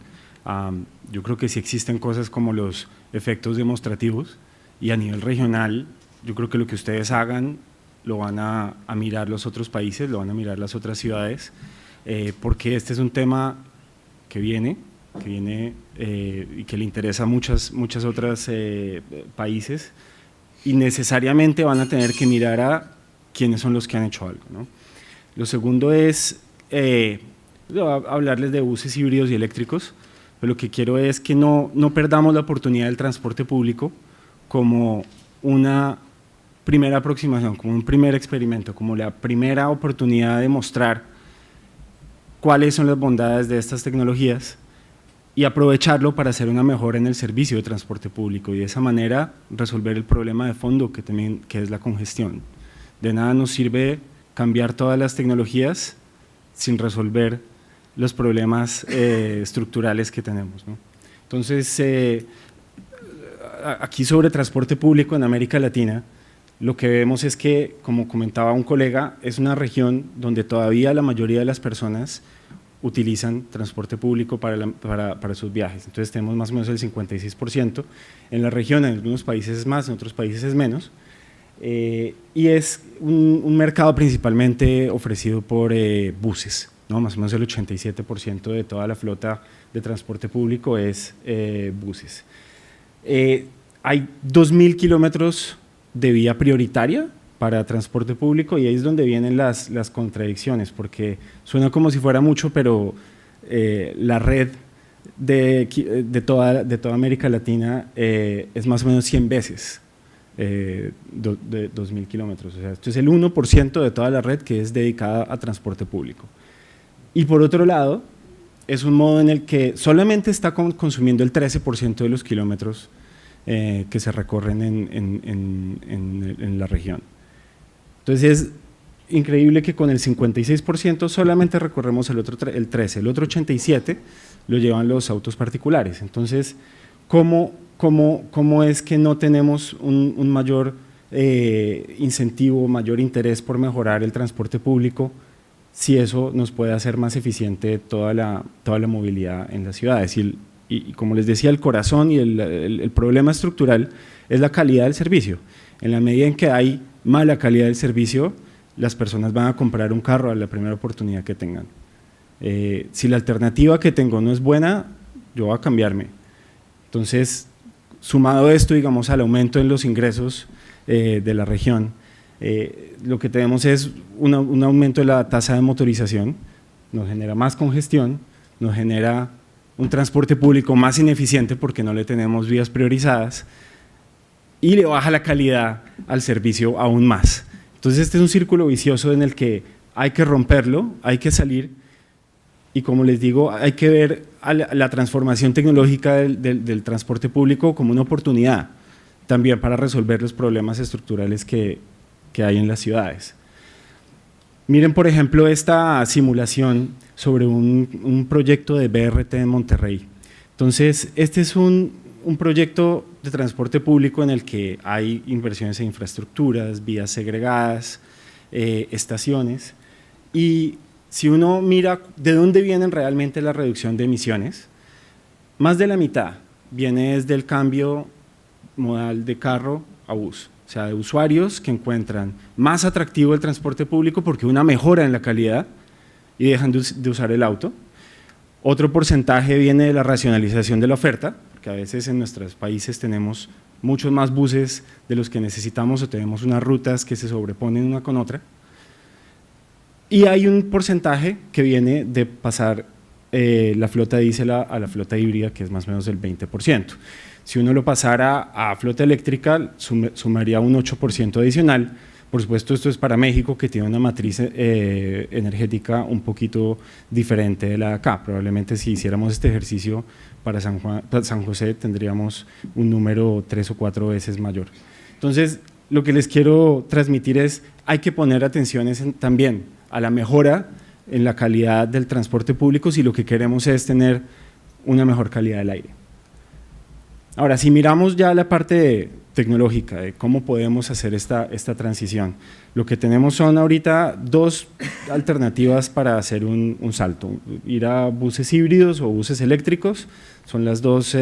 Yo creo que sí existen cosas como los efectos demostrativos, y a nivel regional yo creo que lo que ustedes hagan lo van a mirar los otros países, lo van a mirar las otras ciudades, porque este es un tema que viene y que le interesa a muchas otras países, y necesariamente van a tener que mirar a quiénes son los que han hecho algo, ¿no? Lo segundo es hablarles de buses híbridos y eléctricos, pero lo que quiero es que no perdamos la oportunidad del transporte público como una primera aproximación, como un primer experimento, como la primera oportunidad de mostrar cuáles son las bondades de estas tecnologías y aprovecharlo para hacer una mejora en el servicio de transporte público y de esa manera resolver el problema de fondo que es la congestión. De nada nos sirve cambiar todas las tecnologías sin resolver los problemas estructurales que tenemos, ¿no? Entonces, aquí sobre transporte público en América Latina, lo que vemos es que, como comentaba un colega, es una región donde todavía la mayoría de las personas utilizan transporte público para sus viajes. Entonces tenemos más o menos el 56% en la región, en algunos países es más, en otros países es menos, y es un mercado principalmente ofrecido por buses, ¿no? Más o menos el 87% de toda la flota de transporte público es buses. Hay 2.000 kilómetros de vía prioritaria para transporte público y ahí es donde vienen las contradicciones, porque suena como si fuera mucho, pero la red de toda América Latina es más o menos 100 veces de 2.000 kilómetros. O sea, esto es el 1% de toda la red que es dedicada a transporte público. Y por otro lado, es un modo en el que solamente está consumiendo el 13% de los kilómetros que se recorren en la región. Entonces es increíble que con el 56% solamente recorremos el 13%, el otro 87% lo llevan los autos particulares. Entonces, ¿cómo es que no tenemos un mayor incentivo, mayor interés por mejorar el transporte público si eso nos puede hacer más eficiente toda la movilidad en las ciudades? Y como les decía, el corazón y el problema estructural es la calidad del servicio. En la medida en que hay mala calidad del servicio, las personas van a comprar un carro a la primera oportunidad que tengan. Si la alternativa que tengo no es buena, yo voy a cambiarme. Entonces, sumado esto, digamos, al aumento en los ingresos de la región, lo que tenemos es un aumento de la tasa de motorización, nos genera más congestión, nos genera un transporte público más ineficiente porque no le tenemos vías priorizadas y le baja la calidad al servicio aún más. Entonces este es un círculo vicioso en el que hay que romperlo, hay que salir y, como les digo, hay que ver a la transformación tecnológica del transporte público como una oportunidad. también para resolver los problemas estructurales que hay en las ciudades. Miren, por ejemplo, esta simulación sobre un proyecto de BRT en Monterrey. Entonces, este es un proyecto de transporte público en el que hay inversiones en infraestructuras, vías segregadas, estaciones, y si uno mira de dónde vienen realmente la reducción de emisiones, más de la mitad viene desde el cambio modal de carro a bus, o sea, de usuarios que encuentran más atractivo el transporte público porque una mejora en la calidad y dejan de usar el auto. Otro porcentaje viene de la racionalización de la oferta, porque a veces en nuestros países tenemos muchos más buses de los que necesitamos o tenemos unas rutas que se sobreponen una con otra. Y hay un porcentaje que viene de pasar la flota diésel a la flota híbrida, que es más o menos el 20%. Si uno lo pasara a flota eléctrica, sumaría un 8% adicional. Por supuesto, esto es para México, que tiene una matriz energética un poquito diferente de la de acá. Probablemente si hiciéramos este ejercicio para San José, tendríamos un número 3 o 4 veces mayor. Entonces, lo que les quiero transmitir es, hay que poner atención también a la mejora en la calidad del transporte público si lo que queremos es tener una mejor calidad del aire. Ahora, si miramos ya la parte tecnológica de cómo podemos hacer esta transición, lo que tenemos son ahorita dos alternativas para hacer un salto: ir a buses híbridos o buses eléctricos. Son las dos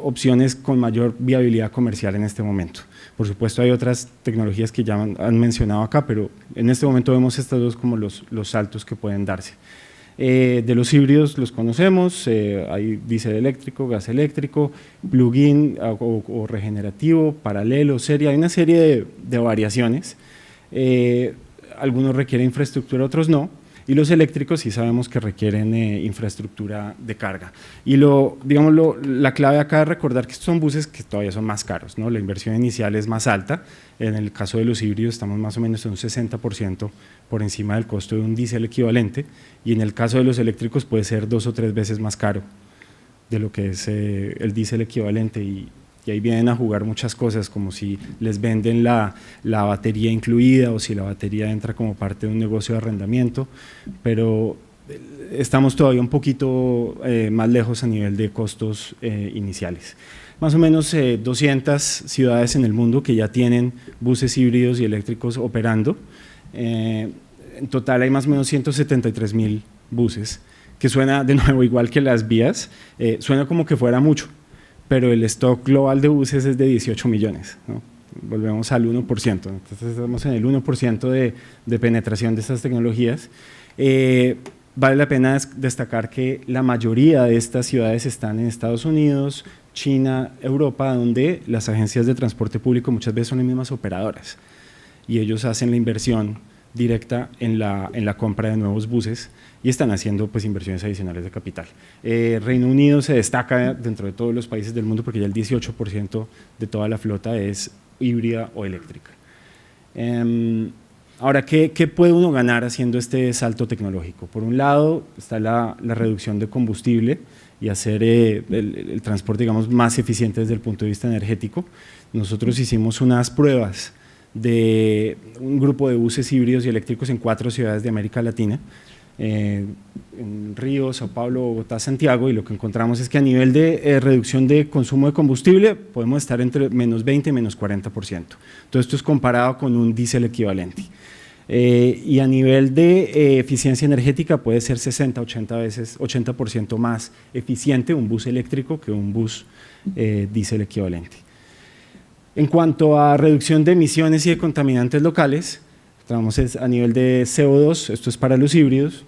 opciones con mayor viabilidad comercial en este momento. Por supuesto, hay otras tecnologías que ya han mencionado acá, pero en este momento vemos estas dos como los saltos que pueden darse. De los híbridos los conocemos, hay diésel eléctrico, gas eléctrico, plug-in o regenerativo, paralelo, serie, hay una serie de variaciones. Algunos requieren infraestructura, otros no. Y los eléctricos sí sabemos que requieren infraestructura de carga. Y la clave acá es recordar que estos son buses que todavía son más caros, ¿no? La inversión inicial es más alta. En el caso de los híbridos estamos más o menos en un 60% por encima del costo de un diésel equivalente, y en el caso de los eléctricos puede ser 2 o 3 veces más caro de lo que es el diésel equivalente. Y ahí vienen a jugar muchas cosas, como si les venden la batería incluida o si la batería entra como parte de un negocio de arrendamiento, pero estamos todavía un poquito más lejos a nivel de costos iniciales. Más o menos 200 ciudades en el mundo que ya tienen buses híbridos y eléctricos operando. En total hay más o menos 173.000 buses, que suena de nuevo igual que las vías, suena como que fuera mucho, pero el stock global de buses es de 18 millones, ¿no? Volvemos al 1%, entonces estamos en el 1% de penetración de estas tecnologías. Vale la pena destacar que la mayoría de estas ciudades están en Estados Unidos, China, Europa, donde las agencias de transporte público muchas veces son las mismas operadoras y ellos hacen la inversión directa en la compra de nuevos buses y están haciendo pues inversiones adicionales de capital. Reino Unido se destaca dentro de todos los países del mundo porque ya el 18% de toda la flota es híbrida o eléctrica. Ahora, ¿qué puede uno ganar haciendo este salto tecnológico? Por un lado está la reducción de combustible y hacer el transporte, digamos, más eficiente desde el punto de vista energético. Nosotros hicimos unas pruebas de un grupo de buses híbridos y eléctricos en 4 ciudades de América Latina, en Río, Sao Paulo, Bogotá, Santiago, y lo que encontramos es que a nivel de reducción de consumo de combustible podemos estar entre menos 20 y menos 40%. Todo esto es comparado con un diésel equivalente. Y a nivel de eficiencia energética puede ser 80% más eficiente un bus eléctrico que un bus diésel equivalente. En cuanto a reducción de emisiones y de contaminantes locales, estamos a nivel de CO2, esto es para los híbridos,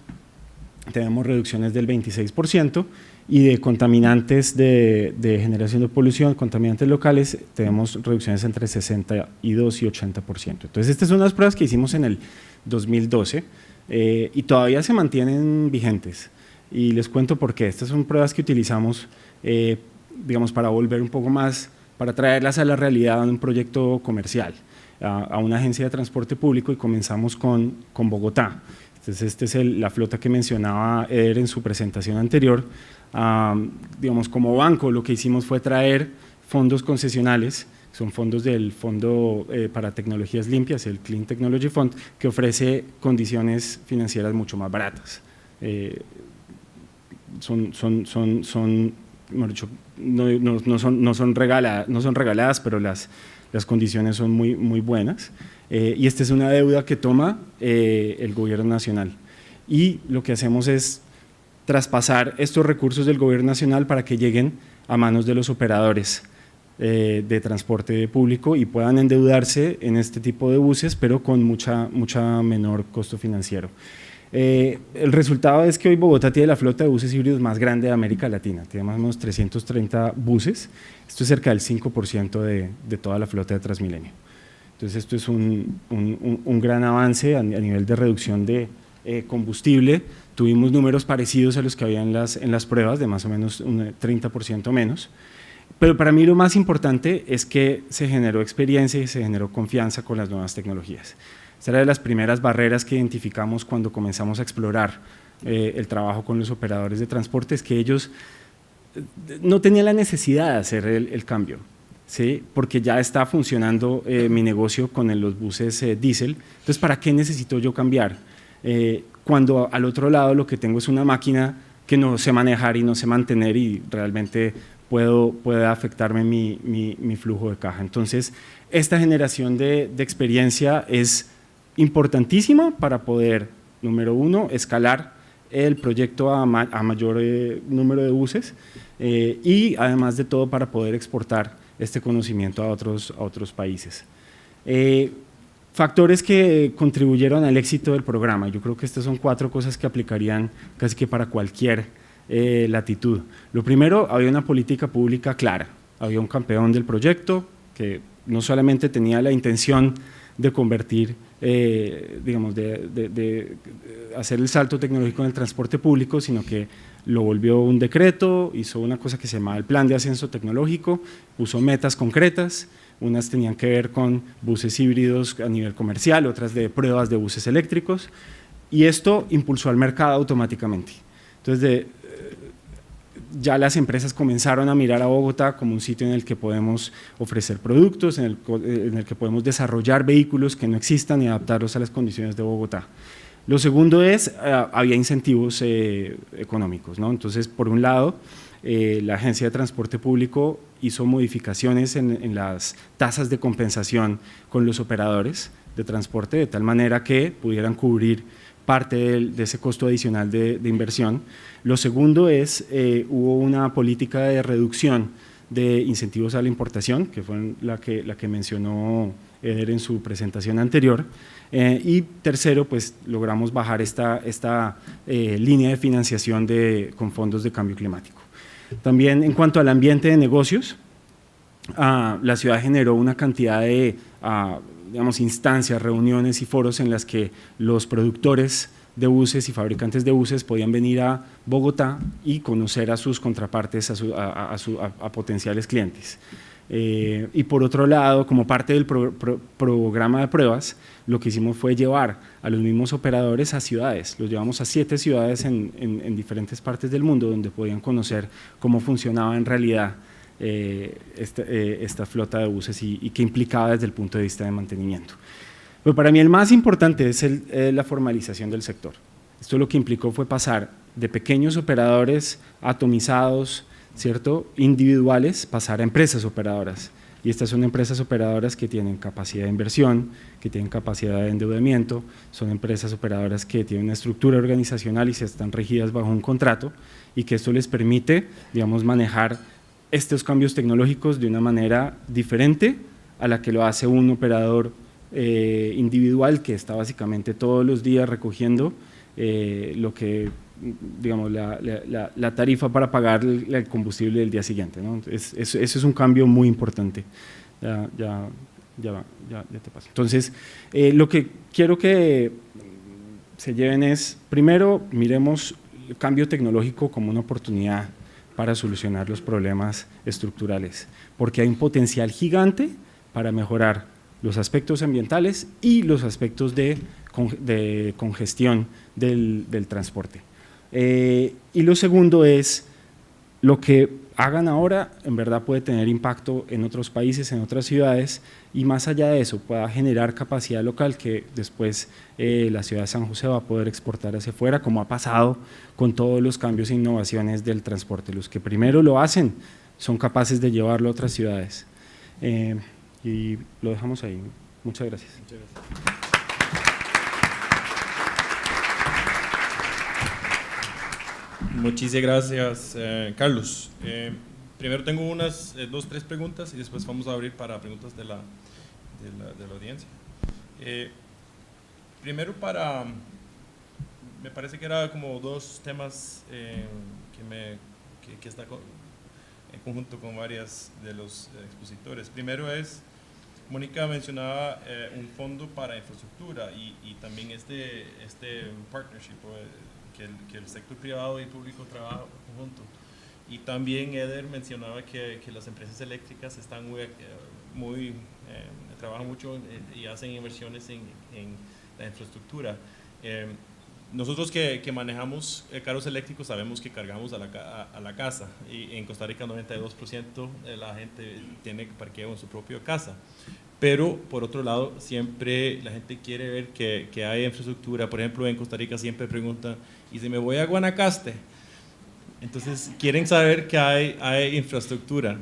tenemos reducciones del 26%, y de contaminantes de generación de polución, contaminantes locales, tenemos reducciones entre 62 y 80%. Entonces, estas son las pruebas que hicimos en el 2012 y todavía se mantienen vigentes. Y les cuento por qué. Estas son pruebas que utilizamos, digamos, para volver un poco más, para traerlas a la realidad en un proyecto comercial, a una agencia de transporte público, y comenzamos con Bogotá. Entonces, esta es la flota que mencionaba Eder en su presentación anterior. Digamos, como banco, lo que hicimos fue traer fondos concesionales son fondos del Fondo para Tecnologías Limpias, el Clean Technology Fund, que ofrece condiciones financieras mucho más baratas. No son regaladas, pero las condiciones son muy buenas. Y esta es una deuda que toma el gobierno nacional. Y lo que hacemos es traspasar estos recursos del gobierno nacional para que lleguen a manos de los operadores de transporte público y puedan endeudarse en este tipo de buses, pero con mucha menor costo financiero. El resultado es que hoy Bogotá tiene la flota de buses híbridos más grande de América Latina, tiene más o menos 330 buses, esto es cerca del 5% de toda la flota de Transmilenio. Entonces esto es un gran avance a nivel de reducción de combustible. Tuvimos números parecidos a los que había en las pruebas, de más o menos un 30% menos. Pero para mí lo más importante es que se generó experiencia y se generó confianza con las nuevas tecnologías. Esta era de las primeras barreras que identificamos cuando comenzamos a explorar el trabajo con los operadores de transporte, es que ellos no tenían la necesidad de hacer el cambio, ¿sí? Porque ya está funcionando mi negocio con los buses diésel, entonces ¿para qué necesito yo cambiar? Cuando al otro lado lo que tengo es una máquina que no sé manejar y no sé mantener y realmente puede afectarme mi flujo de caja. Entonces, esta generación de experiencia es importantísima para poder, número uno, escalar el proyecto a mayor número de buses y además de todo para poder exportar este conocimiento a otros países. Factores que contribuyeron al éxito del programa. Yo creo que estas son 4 cosas que aplicarían casi que para cualquier latitud. Lo primero, había una política pública clara, había un campeón del proyecto que no solamente tenía la intención de convertir, digamos, de hacer el salto tecnológico en el transporte público, sino que lo volvió un decreto, hizo una cosa que se llamaba el Plan de Ascenso Tecnológico, puso metas concretas, unas tenían que ver con buses híbridos a nivel comercial, otras de pruebas de buses eléctricos, y esto impulsó al mercado automáticamente. Entonces, ya las empresas comenzaron a mirar a Bogotá como un sitio en el que podemos ofrecer productos, en el que podemos desarrollar vehículos que no existan y adaptarlos a las condiciones de Bogotá. Lo segundo es, había incentivos económicos, ¿no? Entonces, por un lado, la Agencia de Transporte Público hizo modificaciones en las tasas de compensación con los operadores de transporte, de tal manera que pudieran cubrir parte de ese costo adicional de inversión. Lo segundo es, hubo una política de reducción de incentivos a la importación, que fue la que mencionó Eder en su presentación anterior. Y tercero, pues logramos bajar esta línea de financiación con fondos de cambio climático. También en cuanto al ambiente de negocios, la ciudad generó una cantidad de digamos, instancias, reuniones y foros en las que los productores de buses y fabricantes de buses podían venir a Bogotá y conocer a sus contrapartes, a potenciales clientes. Y por otro lado, como parte del programa de pruebas, lo que hicimos fue llevar a los mismos operadores a ciudades. Los llevamos a 7 ciudades en diferentes partes del mundo donde podían conocer cómo funcionaba en realidad esta flota de buses y qué implicaba desde el punto de vista de mantenimiento. Pero para mí el más importante es la formalización del sector. Esto lo que implicó fue pasar de pequeños operadores atomizados, ¿cierto?, individuales, pasar a empresas operadoras. Y estas son empresas operadoras que tienen capacidad de inversión, que tienen capacidad de endeudamiento, son empresas operadoras que tienen una estructura organizacional y se están regidas bajo un contrato y que esto les permite, digamos, manejar estos cambios tecnológicos de una manera diferente a la que lo hace un operador individual que está básicamente todos los días recogiendo lo que, digamos, la tarifa para pagar el combustible del día siguiente, ¿no? Eso es un cambio muy importante. Ya te paso. Entonces, lo que quiero que se lleven es, primero, miremos el cambio tecnológico como una oportunidad para solucionar los problemas estructurales, porque hay un potencial gigante para mejorar los aspectos ambientales y los aspectos de congestión del transporte. Y lo segundo es lo que hagan ahora en verdad puede tener impacto en otros países, en otras ciudades, y más allá de eso pueda generar capacidad local que después la ciudad de San José va a poder exportar hacia afuera, como ha pasado con todos los cambios e innovaciones del transporte. Los que primero lo hacen son capaces de llevarlo a otras ciudades. Y lo dejamos ahí. Muchas gracias. Muchas gracias. Muchísimas gracias, Carlos. Primero tengo unas 2-3 preguntas y después vamos a abrir para preguntas de la audiencia. Primero me parece que era como 2 temas que está en conjunto con varias de los expositores. Primero es, Mónica mencionaba un fondo para infraestructura y también este partnership, que el sector privado y público trabajan juntos. Y también Eder mencionaba que las empresas eléctricas están trabajan mucho y hacen inversiones en la infraestructura. Nosotros que manejamos carros eléctricos sabemos que cargamos a la casa, y en Costa Rica 92% de la gente tiene parqueo en su propia casa. Pero, por otro lado, siempre la gente quiere ver que hay infraestructura. Por ejemplo, en Costa Rica siempre preguntan, ¿y si me voy a Guanacaste? Entonces, quieren saber que hay infraestructura.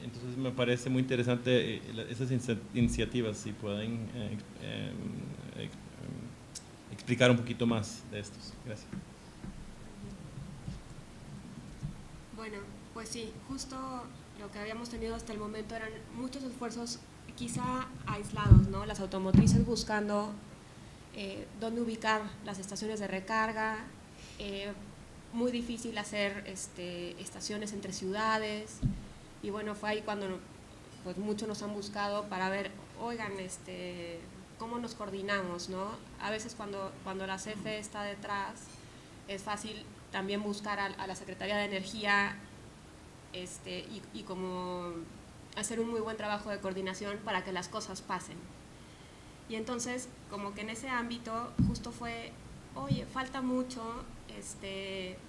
Entonces, me parece muy interesante esas iniciativas, si pueden explicar un poquito más de estos. Gracias. Bueno, pues sí, justo lo que habíamos tenido hasta el momento eran muchos esfuerzos quizá aislados, ¿no? Las automotrices buscando dónde ubicar las estaciones de recarga, muy difícil hacer estaciones entre ciudades, y bueno, fue ahí cuando pues muchos nos han buscado para ver, oigan, cómo nos coordinamos, ¿no? A veces cuando la CFE está detrás, es fácil también buscar a la Secretaría de Energía y como hacer un muy buen trabajo de coordinación para que las cosas pasen. Y entonces, como que en ese ámbito justo fue, oye, falta mucho,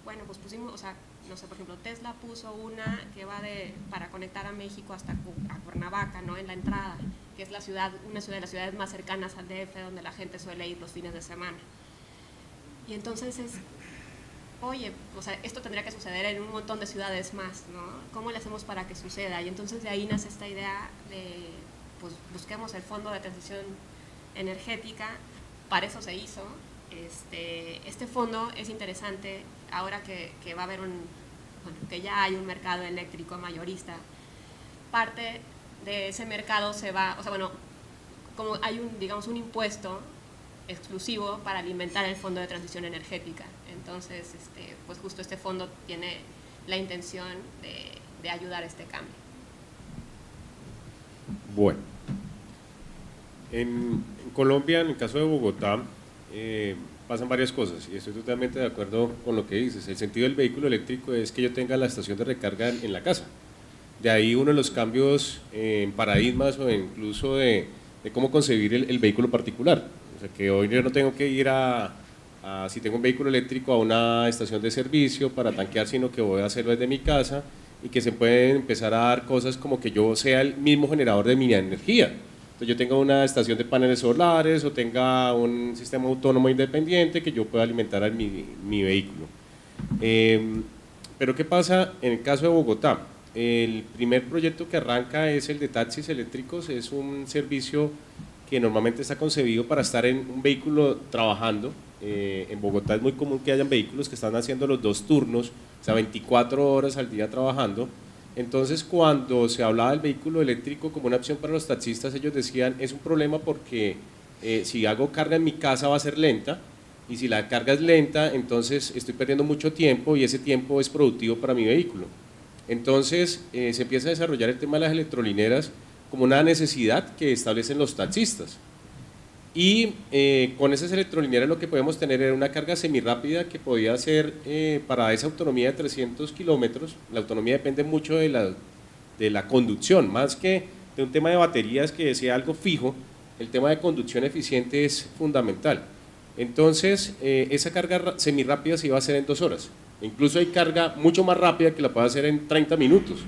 bueno, pues pusimos, o sea, no sé, por ejemplo, Tesla puso una que va para conectar a México hasta a Cuernavaca, ¿no? En la entrada, que es una de las ciudades más cercanas al DF, donde la gente suele ir los fines de semana. Y entonces oye, o sea, esto tendría que suceder en un montón de ciudades más, ¿no? ¿Cómo le hacemos para que suceda? Y entonces de ahí nace esta idea de, pues, busquemos el Fondo de Transición Energética. Para eso se hizo. Este fondo es interesante ahora que va a haber que ya hay un mercado eléctrico mayorista. Parte de ese mercado se va, o sea, bueno, como hay un impuesto exclusivo para alimentar el Fondo de Transición Energética. Entonces, pues justo este fondo tiene la intención de ayudar a este cambio. Bueno, en Colombia, en el caso de Bogotá, pasan varias cosas y estoy totalmente de acuerdo con lo que dices. El sentido del vehículo eléctrico es que yo tenga la estación de recarga en la casa. De ahí uno de los cambios en paradigmas o incluso de cómo concebir el vehículo particular. O sea, que hoy yo no tengo que ir si tengo un vehículo eléctrico, a una estación de servicio para tanquear, sino que voy a hacerlo desde mi casa, y que se pueden empezar a dar cosas como que yo sea el mismo generador de mi energía. Entonces yo tenga una estación de paneles solares o tenga un sistema autónomo independiente que yo pueda alimentar a mi vehículo. Pero ¿qué pasa en el caso de Bogotá? El primer proyecto que arranca es el de taxis eléctricos. Es un servicio que normalmente está concebido para estar en un vehículo trabajando. En Bogotá es muy común que hayan vehículos que están haciendo los 2 turnos, o sea, 24 horas al día trabajando. Entonces, cuando se hablaba del vehículo eléctrico como una opción para los taxistas, ellos decían, es un problema porque si hago carga en mi casa va a ser lenta, y si la carga es lenta, entonces estoy perdiendo mucho tiempo y ese tiempo es productivo para mi vehículo. Entonces, se empieza a desarrollar el tema de las electrolineras como una necesidad que establecen los taxistas. Y con esas electrolineras lo que podemos tener era una carga semirápida que podía ser para esa autonomía de 300 kilómetros. La autonomía depende mucho de la conducción, más que de un tema de baterías que sea algo fijo. El tema de conducción eficiente es fundamental. Entonces, esa carga semirápida se iba a hacer en 2 horas. Incluso hay carga mucho más rápida que la puede hacer en 30 minutos.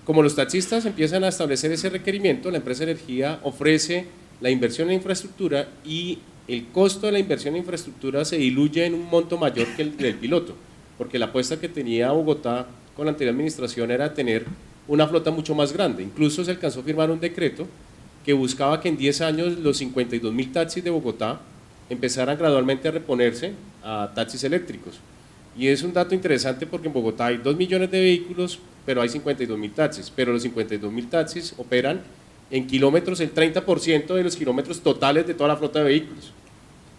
Como los taxistas empiezan a establecer ese requerimiento, la empresa de energía ofrece la inversión en infraestructura y el costo de la inversión en infraestructura se diluye en un monto mayor que el del piloto, porque la apuesta que tenía Bogotá con la anterior administración era tener una flota mucho más grande. Incluso se alcanzó a firmar un decreto que buscaba que en 10 años los 52.000 taxis de Bogotá empezaran gradualmente a reponerse a taxis eléctricos. Y es un dato interesante porque en Bogotá hay 2 millones de vehículos, pero hay 52.000 taxis, pero los 52.000 taxis operan en kilómetros el 30% de los kilómetros totales de toda la flota de vehículos.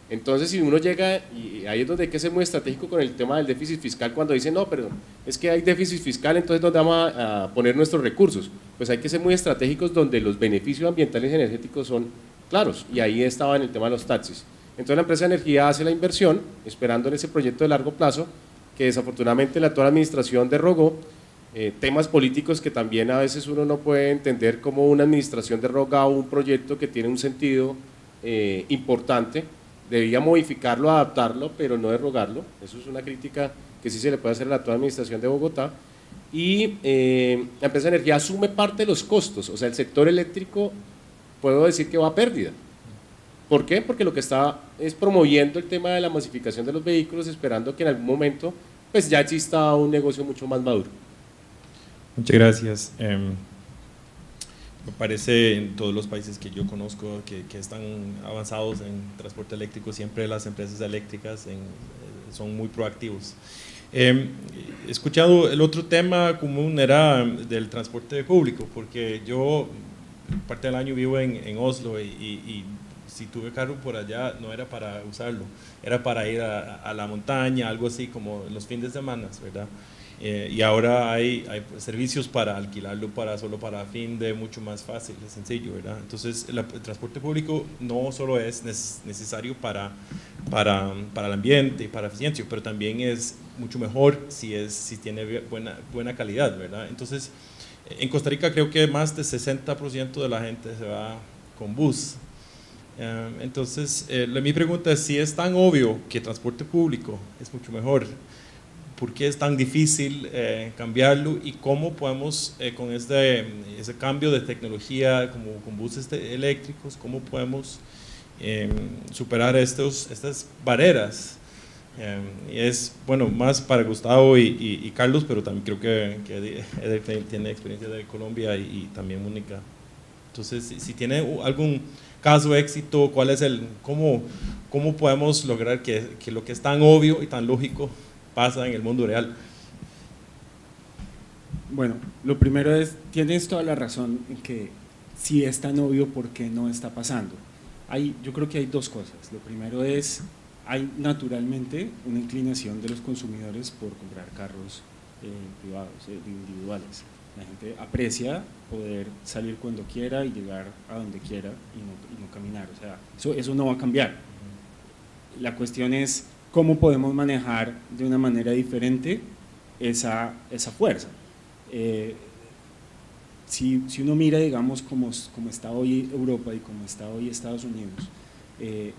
Entonces, si uno llega, y ahí es donde hay que ser muy estratégico con el tema del déficit fiscal, cuando dicen, no, pero es que hay déficit fiscal, entonces ¿dónde vamos a poner nuestros recursos? Pues hay que ser muy estratégicos donde los beneficios ambientales y energéticos son claros, y ahí estaba en el tema de los taxis. Entonces la empresa de energía hace la inversión, esperando en ese proyecto de largo plazo, que desafortunadamente la actual administración derogó, temas políticos que también a veces uno no puede entender cómo una administración deroga un proyecto que tiene un sentido importante, debía modificarlo, adaptarlo, pero no derogarlo. Eso es una crítica que sí se le puede hacer a la actual administración de Bogotá. Y la empresa de energía asume parte de los costos, o sea, el sector eléctrico, puedo decir que va a pérdida. ¿Por qué? Porque lo que está es promoviendo el tema de la masificación de los vehículos, esperando que en algún momento pues ya exista un negocio mucho más maduro. Muchas gracias. Me parece en todos los países que yo conozco que están avanzados en transporte eléctrico, siempre las empresas eléctricas son muy proactivos. He escuchado el otro tema común era del transporte público, porque yo parte del año vivo en Oslo y si tuve carro por allá no era para usarlo, era para ir a la montaña, algo así como los fines de semana, ¿verdad? Y ahora hay servicios para alquilarlo solo para fin de mucho más fácil, es sencillo, ¿verdad? Entonces el transporte público no solo es necesario para el ambiente y para la eficiencia, pero también es mucho mejor si tiene buena calidad, ¿verdad? Entonces en Costa Rica creo que más del 60% de la gente se va con bus. Entonces mi pregunta es si es tan obvio que transporte público es mucho mejor, ¿por qué es tan difícil cambiarlo y cómo podemos con ese cambio de tecnología como con buses eléctricos, cómo podemos superar estas barreras? Y es, bueno, más para Gustavo y Carlos, pero también creo que Eder tiene experiencia de Colombia y también Mónica. Entonces, si tiene algún caso de éxito, ¿cómo podemos lograr que lo que es tan obvio y tan lógico pasa en el mundo real? Bueno, lo primero es, tienes toda la razón en que si es tan obvio, ¿por qué no está pasando? Yo creo que hay dos cosas. Lo primero es, hay naturalmente una inclinación de los consumidores por comprar carros privados, individuales. La gente aprecia poder salir cuando quiera y llegar a donde quiera y no caminar. O sea, eso no va a cambiar. La cuestión es cómo podemos manejar de una manera diferente esa fuerza. Si uno mira, digamos, como está hoy Europa y como está hoy Estados Unidos,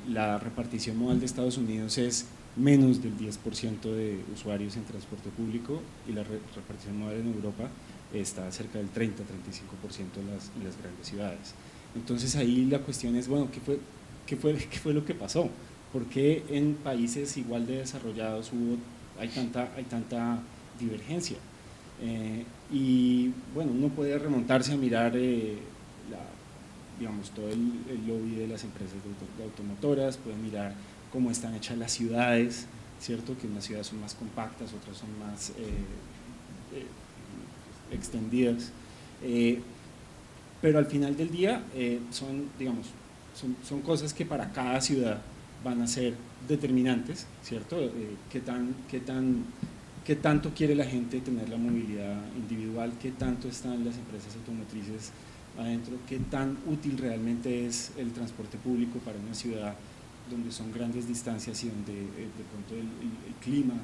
la repartición modal de Estados Unidos es menos del 10% de usuarios en transporte público y la repartición modal en Europa está cerca del 30-35% en las grandes ciudades. Entonces ahí la cuestión es, bueno, ¿qué fue lo que pasó? ¿Por qué en países igual de desarrollados hay tanta divergencia? Y bueno, uno puede remontarse a mirar digamos, todo el lobby de las empresas de automotoras, puede mirar cómo están hechas las ciudades, ¿cierto? Que unas ciudades son más compactas, otras son más extendidas, pero al final del día son cosas que para cada ciudad van a ser determinantes, ¿cierto? ¿Qué tanto quiere la gente tener la movilidad individual? ¿Qué tanto están las empresas automotrices adentro? ¿Qué tan útil realmente es el transporte público para una ciudad donde son grandes distancias y donde de pronto el clima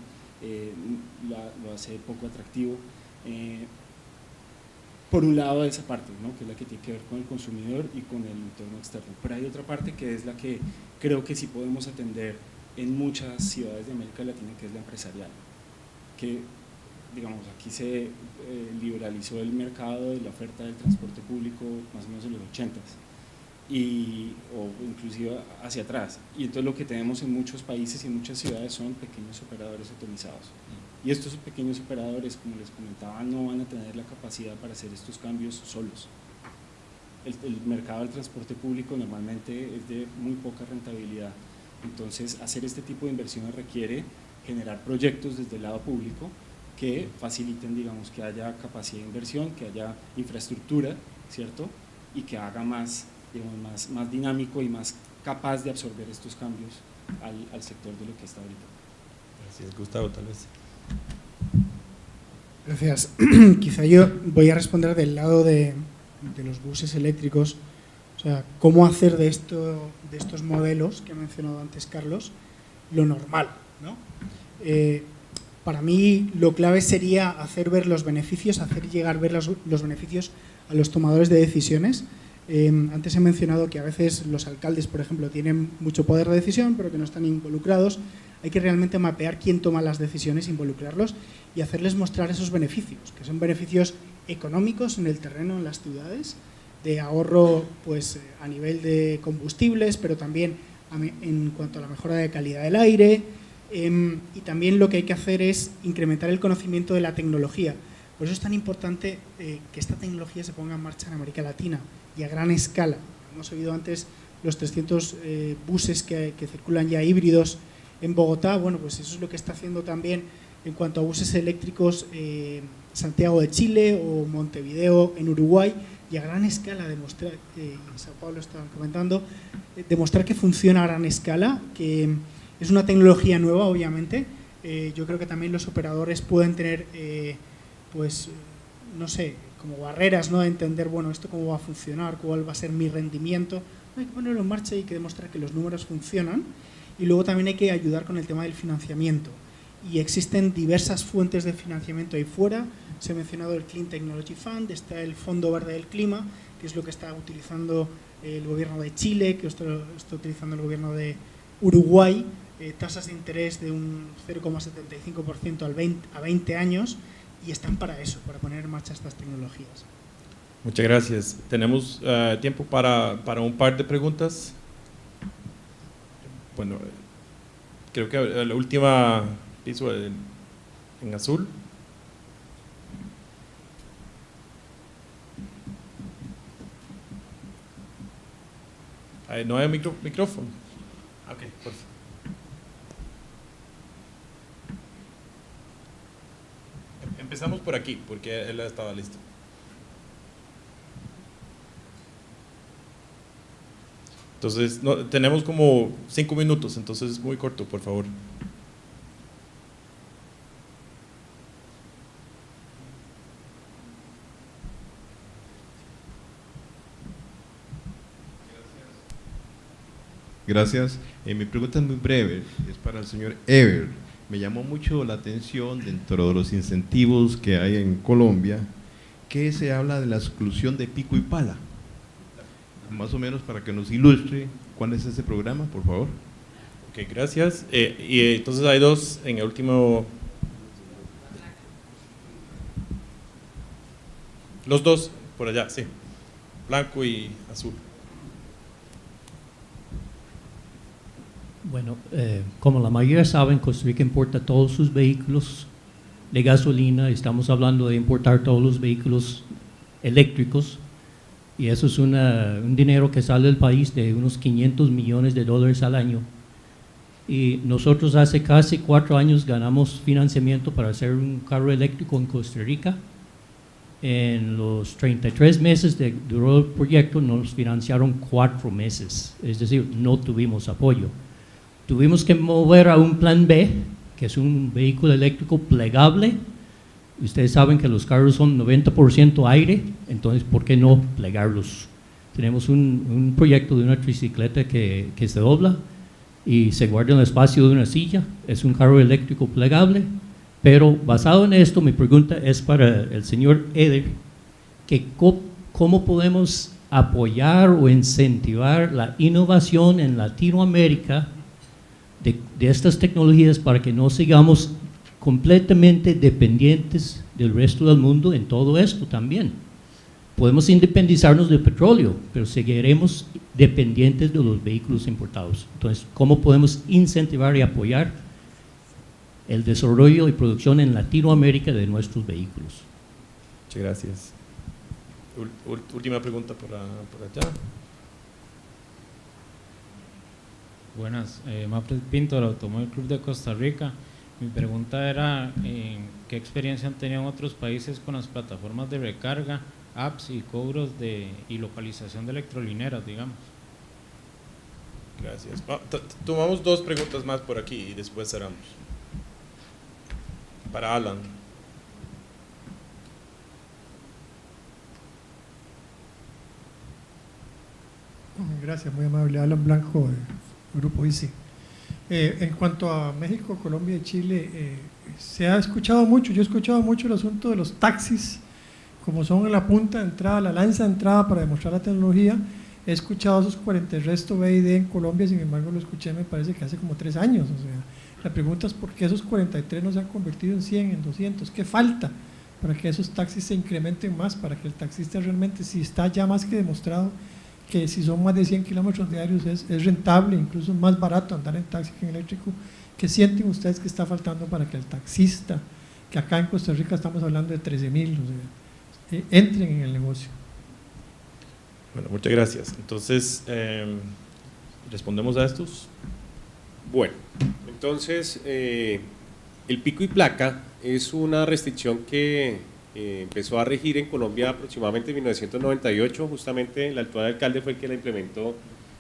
lo hace poco atractivo? Por un lado de esa parte, ¿no? Que es la que tiene que ver con el consumidor y con el entorno externo, pero hay otra parte que es la que creo que sí podemos atender en muchas ciudades de América Latina, que es la empresarial, que digamos aquí se liberalizó el mercado de la oferta del transporte público más o menos en los 80s o inclusive hacia atrás, y entonces lo que tenemos en muchos países y en muchas ciudades son pequeños operadores atomizados, y estos pequeños operadores, como les comentaba, no van a tener la capacidad para hacer estos cambios solos. El mercado del transporte público normalmente es de muy poca rentabilidad, entonces hacer este tipo de inversiones requiere generar proyectos desde el lado público que faciliten, digamos, que haya capacidad de inversión, que haya infraestructura, ¿cierto? Y que haga más, digamos, más dinámico y más capaz de absorber estos cambios al sector de lo que está ahorita. Gracias, Gustavo, tal vez. Gracias. Quizá yo voy a responder del lado de los buses eléctricos, o sea, cómo hacer de estos modelos que ha mencionado antes Carlos lo normal, ¿no? Para mí lo clave sería hacer ver los beneficios, hacer llegar ver los beneficios a los tomadores de decisiones. Antes he mencionado que a veces los alcaldes, por ejemplo, tienen mucho poder de decisión, pero que no están involucrados. Hay que realmente mapear quién toma las decisiones, involucrarlos y hacerles mostrar esos beneficios, que son beneficios económicos en el terreno, en las ciudades, de ahorro pues, a nivel de combustibles, pero también en cuanto a la mejora de calidad del aire. Y también lo que hay que hacer es incrementar el conocimiento de la tecnología. Por eso es tan importante que esta tecnología se ponga en marcha en América Latina y a gran escala. Hemos oído antes los 300 buses que circulan ya híbridos en Bogotá. Bueno, pues eso es lo que está haciendo también en cuanto a buses eléctricos Santiago de Chile o Montevideo en Uruguay, y a gran escala demostrar, en Sao Paulo estaban comentando, demostrar que funciona a gran escala, que es una tecnología nueva, obviamente. Yo creo que también los operadores pueden tener, pues, no sé, como barreras, ¿no? De entender, bueno, esto cómo va a funcionar, cuál va a ser mi rendimiento. Hay que ponerlo en marcha y hay que demostrar que los números funcionan. Y luego también hay que ayudar con el tema del financiamiento. Y existen diversas fuentes de financiamiento ahí fuera. Se ha mencionado el Clean Technology Fund, está el Fondo Verde del Clima, que es lo que está utilizando el gobierno de Chile, que está utilizando el gobierno de Uruguay. Tasas de interés de un 0,75% a 20 años, y están para eso, para poner en marcha estas tecnologías. Muchas gracias. Tenemos tiempo para un par de preguntas. Bueno, creo que la última piso en azul. No hay micrófono. Ok, perfecto. Empezamos por aquí, porque él estaba listo. Entonces, tenemos como 5 minutos, entonces muy corto, por favor. Gracias. Mi pregunta es muy breve, es para el señor Ever. Me llamó mucho la atención dentro de los incentivos que hay en Colombia, que se habla de la exclusión de pico y pala. Más o menos para que nos ilustre cuál es ese programa, por favor. Ok, gracias. Y entonces hay dos en el último. Los dos por allá, sí. Blanco y azul. Bueno, como la mayoría saben, Costa Rica importa todos sus vehículos de gasolina. Estamos hablando de importar todos los vehículos eléctricos, y eso es un dinero que sale del país de unos $500 millones al año. Y nosotros hace casi 4 años ganamos financiamiento para hacer un carro eléctrico en Costa Rica. En los 33 meses que duró el proyecto nos financiaron 4 meses, es decir, no tuvimos apoyo. Tuvimos que mover a un plan B, que es un vehículo eléctrico plegable. Ustedes saben que los carros son 90% aire, entonces ¿por qué no plegarlos? Tenemos un proyecto de una tricicleta que se dobla y se guarda en el espacio de una silla. Es un carro eléctrico plegable, pero basado en esto, mi pregunta es para el señor Eder, que ¿cómo podemos apoyar o incentivar la innovación en Latinoamérica de estas tecnologías para que no sigamos completamente dependientes del resto del mundo en todo esto también. Podemos independizarnos del petróleo, pero seguiremos dependientes de los vehículos importados. Entonces, ¿cómo podemos incentivar y apoyar el desarrollo y producción en Latinoamérica de nuestros vehículos? Muchas gracias. Última pregunta por allá. Buenas, Maples Pinto, del Automóvil Club de Costa Rica. Mi pregunta era, ¿qué experiencia han tenido en otros países con las plataformas de recarga, apps y cobros y localización de electrolineras, digamos? Gracias. Tomamos 2 preguntas más por aquí y después cerramos. Para Alan. Gracias, muy amable. Alan Blanco, Grupo ICI. En cuanto a México, Colombia y Chile, se ha escuchado mucho, yo he escuchado mucho el asunto de los taxis, como son la punta de entrada, la lanza de entrada para demostrar la tecnología. He escuchado esos 40 resto B y D en Colombia, sin embargo lo escuché me parece que hace como 3 años. O sea, la pregunta es por qué esos 43 no se han convertido en 100, en 200, ¿qué falta para que esos taxis se incrementen más, para que el taxista realmente, si está ya más que demostrado que si son más de 100 kilómetros diarios es rentable, incluso más barato andar en taxi que en eléctrico? ¿Qué sienten ustedes que está faltando para que el taxista, que acá en Costa Rica estamos hablando de 13,000, o sea, entren en el negocio? Bueno, muchas gracias. Entonces, ¿respondemos a estos? Bueno, entonces, el pico y placa es una restricción que empezó a regir en Colombia aproximadamente en 1998, justamente el actual alcalde fue el que la implementó,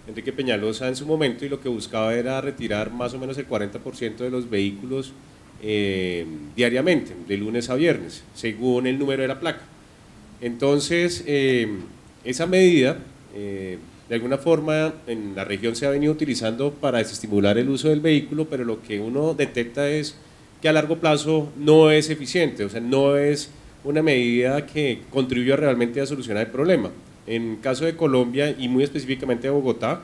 Enrique Peñalosa, en su momento, y lo que buscaba era retirar más o menos el 40% de los vehículos diariamente, de lunes a viernes, según el número de la placa. Entonces, esa medida, de alguna forma, en la región se ha venido utilizando para desestimular el uso del vehículo, pero lo que uno detecta es que a largo plazo no es eficiente, o sea, no es una medida que contribuya realmente a solucionar el problema. En el caso de Colombia y muy específicamente de Bogotá,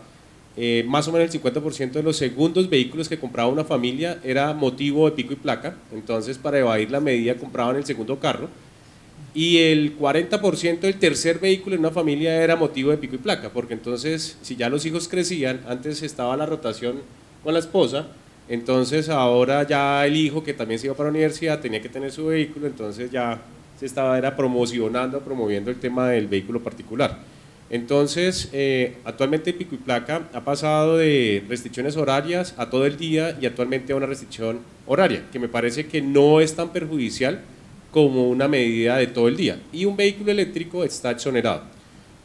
más o menos el 50% de los segundos vehículos que compraba una familia era motivo de pico y placa, entonces para evadir la medida compraban el segundo carro, y el 40% del tercer vehículo en una familia era motivo de pico y placa, porque entonces si ya los hijos crecían, antes estaba la rotación con la esposa, entonces ahora ya el hijo que también se iba para la universidad tenía que tener su vehículo, entonces ya se estaba promoviendo el tema del vehículo particular. Entonces, actualmente pico y placa ha pasado de restricciones horarias a todo el día y actualmente a una restricción horaria, que me parece que no es tan perjudicial como una medida de todo el día. Y un vehículo eléctrico está exonerado.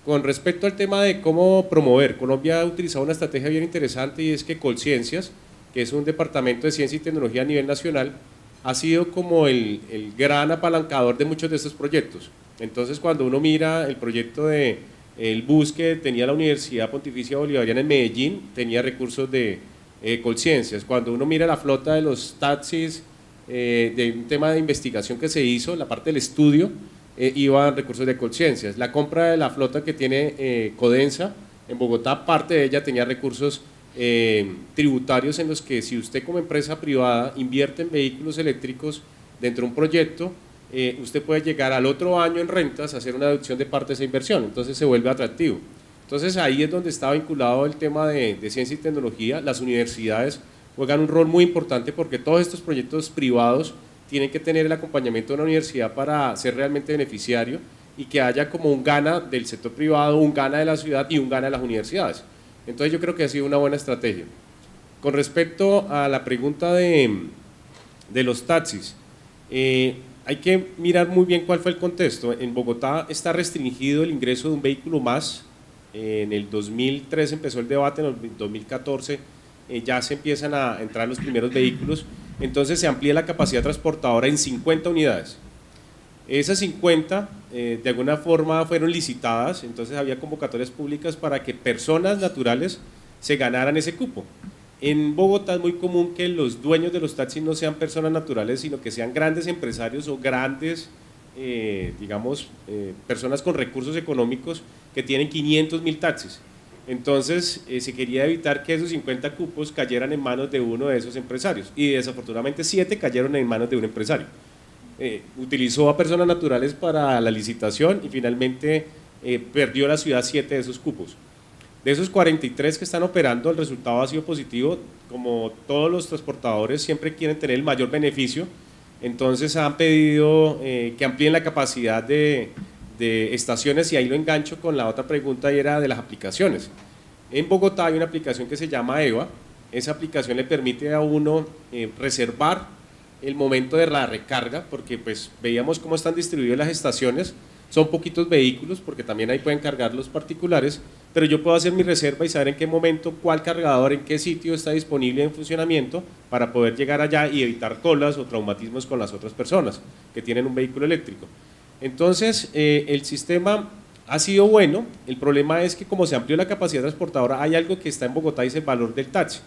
Con respecto al tema de cómo promover, Colombia ha utilizado una estrategia bien interesante y es que Colciencias, que es un departamento de ciencia y tecnología a nivel nacional, ha sido como el gran apalancador de muchos de estos proyectos. Entonces, cuando uno mira el proyecto de el bus que tenía la Universidad Pontificia Bolivariana en Medellín, tenía recursos de Colciencias. Cuando uno mira la flota de los taxis, de un tema de investigación que se hizo, la parte del estudio, iban recursos de Colciencias. La compra de la flota que tiene Codensa en Bogotá, parte de ella tenía recursos tributarios en los que si usted como empresa privada invierte en vehículos eléctricos dentro de un proyecto, usted puede llegar al otro año en rentas a hacer una deducción de parte de esa inversión, entonces se vuelve atractivo. Entonces ahí es donde está vinculado el tema de ciencia y tecnología. Las universidades juegan un rol muy importante porque todos estos proyectos privados tienen que tener el acompañamiento de una universidad para ser realmente beneficiario y que haya como un gana del sector privado, un gana de la ciudad y un gana de las universidades. Entonces yo creo que ha sido una buena estrategia. Con respecto a la pregunta de los taxis, hay que mirar muy bien cuál fue el contexto. En Bogotá está restringido el ingreso de un vehículo más. En el 2003 empezó el debate, en el 2014 ya se empiezan a entrar los primeros vehículos, entonces se amplía la capacidad transportadora en 50 unidades. Esas 50 de alguna forma fueron licitadas, entonces había convocatorias públicas para que personas naturales se ganaran ese cupo. En Bogotá es muy común que los dueños de los taxis no sean personas naturales, sino que sean grandes empresarios o grandes, personas con recursos económicos que tienen 500.000 taxis. Entonces se quería evitar que esos 50 cupos cayeran en manos de uno de esos empresarios, y desafortunadamente 7 cayeron en manos de un empresario. Utilizó a personas naturales para la licitación y finalmente perdió la ciudad 7 de esos cupos. De esos 43 que están operando, el resultado ha sido positivo. Como todos los transportadores siempre quieren tener el mayor beneficio, entonces han pedido que amplíen la capacidad de estaciones, y ahí lo engancho con la otra pregunta, y era de las aplicaciones. En Bogotá hay una aplicación que se llama EVA. Esa aplicación le permite a uno reservar el momento de la recarga, porque pues veíamos cómo están distribuidas las estaciones. Son poquitos vehículos, porque también ahí pueden cargar los particulares, pero yo puedo hacer mi reserva y saber en qué momento, cuál cargador, en qué sitio está disponible en funcionamiento, para poder llegar allá y evitar colas o traumatismos con las otras personas que tienen un vehículo eléctrico. Entonces, el sistema ha sido bueno. El problema es que como se amplió la capacidad transportadora, hay algo que está en Bogotá y es el valor del taxi.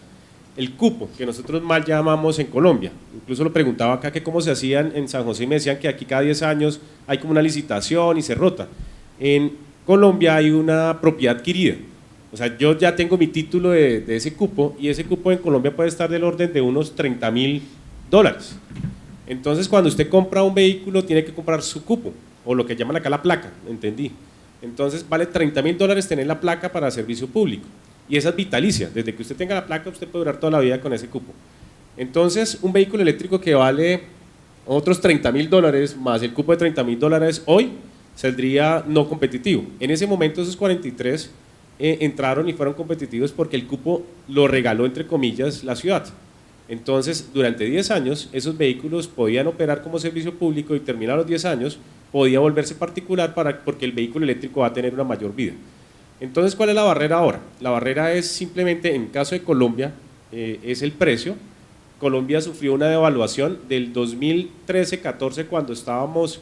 El cupo, que nosotros mal llamamos en Colombia. Incluso lo preguntaba acá que cómo se hacían en San José, y me decían que aquí cada 10 años hay como una licitación y se rota. En Colombia hay una propiedad adquirida. O sea, yo ya tengo mi título de ese cupo, y ese cupo en Colombia puede estar del orden de unos $30.000. Entonces, cuando usted compra un vehículo, tiene que comprar su cupo, o lo que llaman acá la placa, entendí. Entonces, vale $30.000 tener la placa para servicio público. Y esa es vitalicia. Desde que usted tenga la placa, usted puede durar toda la vida con ese cupo. Entonces, un vehículo eléctrico que vale otros $30.000 más el cupo de $30.000 hoy saldría no competitivo. En ese momento, esos 43 entraron y fueron competitivos porque el cupo lo regaló, entre comillas, la ciudad. Entonces, durante 10 años, esos vehículos podían operar como servicio público, y terminados los 10 años, podía volverse particular porque el vehículo eléctrico va a tener una mayor vida. Entonces, ¿cuál es la barrera ahora? La barrera es simplemente, en caso de Colombia, es el precio. Colombia sufrió una devaluación del 2013-14, cuando estábamos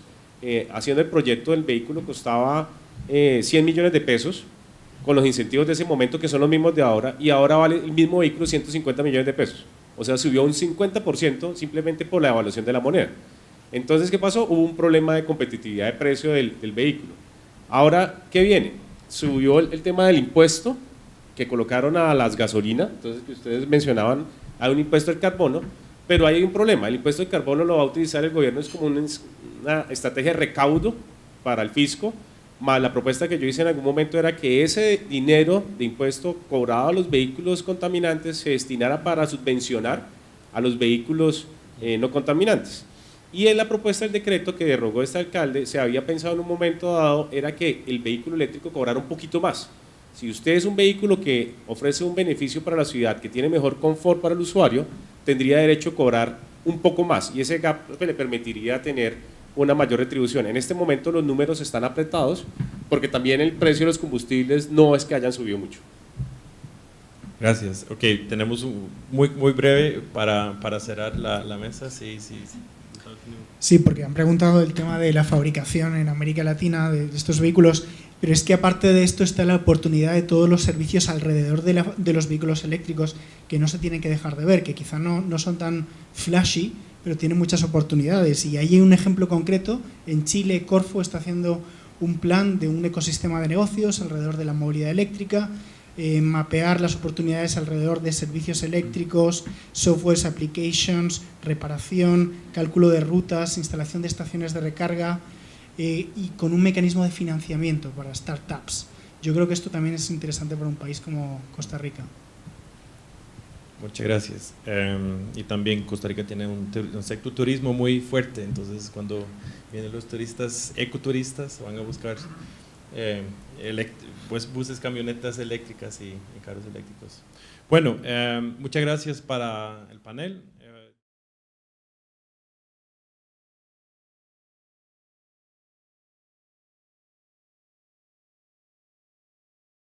haciendo el proyecto del vehículo, costaba 100 millones de pesos, con los incentivos de ese momento, que son los mismos de ahora, y ahora vale el mismo vehículo 150 millones de pesos. O sea, subió un 50% simplemente por la devaluación de la moneda. Entonces, ¿qué pasó? Hubo un problema de competitividad de precio del vehículo. Ahora, ¿qué viene? Subió el tema del impuesto que colocaron a las gasolinas. Entonces, que ustedes mencionaban, hay un impuesto del carbono, pero hay un problema. El impuesto del carbono lo va a utilizar el gobierno, es como una estrategia de recaudo para el fisco, más la propuesta que yo hice en algún momento era que ese dinero de impuesto cobrado a los vehículos contaminantes se destinara para subvencionar a los vehículos no contaminantes. Y en la propuesta del decreto que derogó este alcalde, se había pensado en un momento dado, era que el vehículo eléctrico cobrara un poquito más. Si usted es un vehículo que ofrece un beneficio para la ciudad, que tiene mejor confort para el usuario, tendría derecho a cobrar un poco más, y ese gap le permitiría tener una mayor retribución. En este momento los números están apretados, porque también el precio de los combustibles no es que hayan subido mucho. Gracias. Ok, tenemos muy breve para cerrar la mesa. Sí. Sí, porque han preguntado el tema de la fabricación en América Latina de estos vehículos, pero es que aparte de esto está la oportunidad de todos los servicios alrededor de los vehículos eléctricos, que no se tienen que dejar de ver, que quizá no son tan flashy, pero tienen muchas oportunidades. Y hay un ejemplo concreto. En Chile, Corfo está haciendo un plan de un ecosistema de negocios alrededor de la movilidad eléctrica, mapear las oportunidades alrededor de servicios eléctricos, softwares, applications, reparación, cálculo de rutas, instalación de estaciones de recarga, y con un mecanismo de financiamiento para startups. Yo creo que esto también es interesante para un país como Costa Rica. Muchas gracias. Y también Costa Rica tiene un sector turismo muy fuerte, entonces cuando vienen los turistas, ecoturistas, van a buscar pues buses, camionetas eléctricas y carros eléctricos. Bueno, muchas gracias para el panel.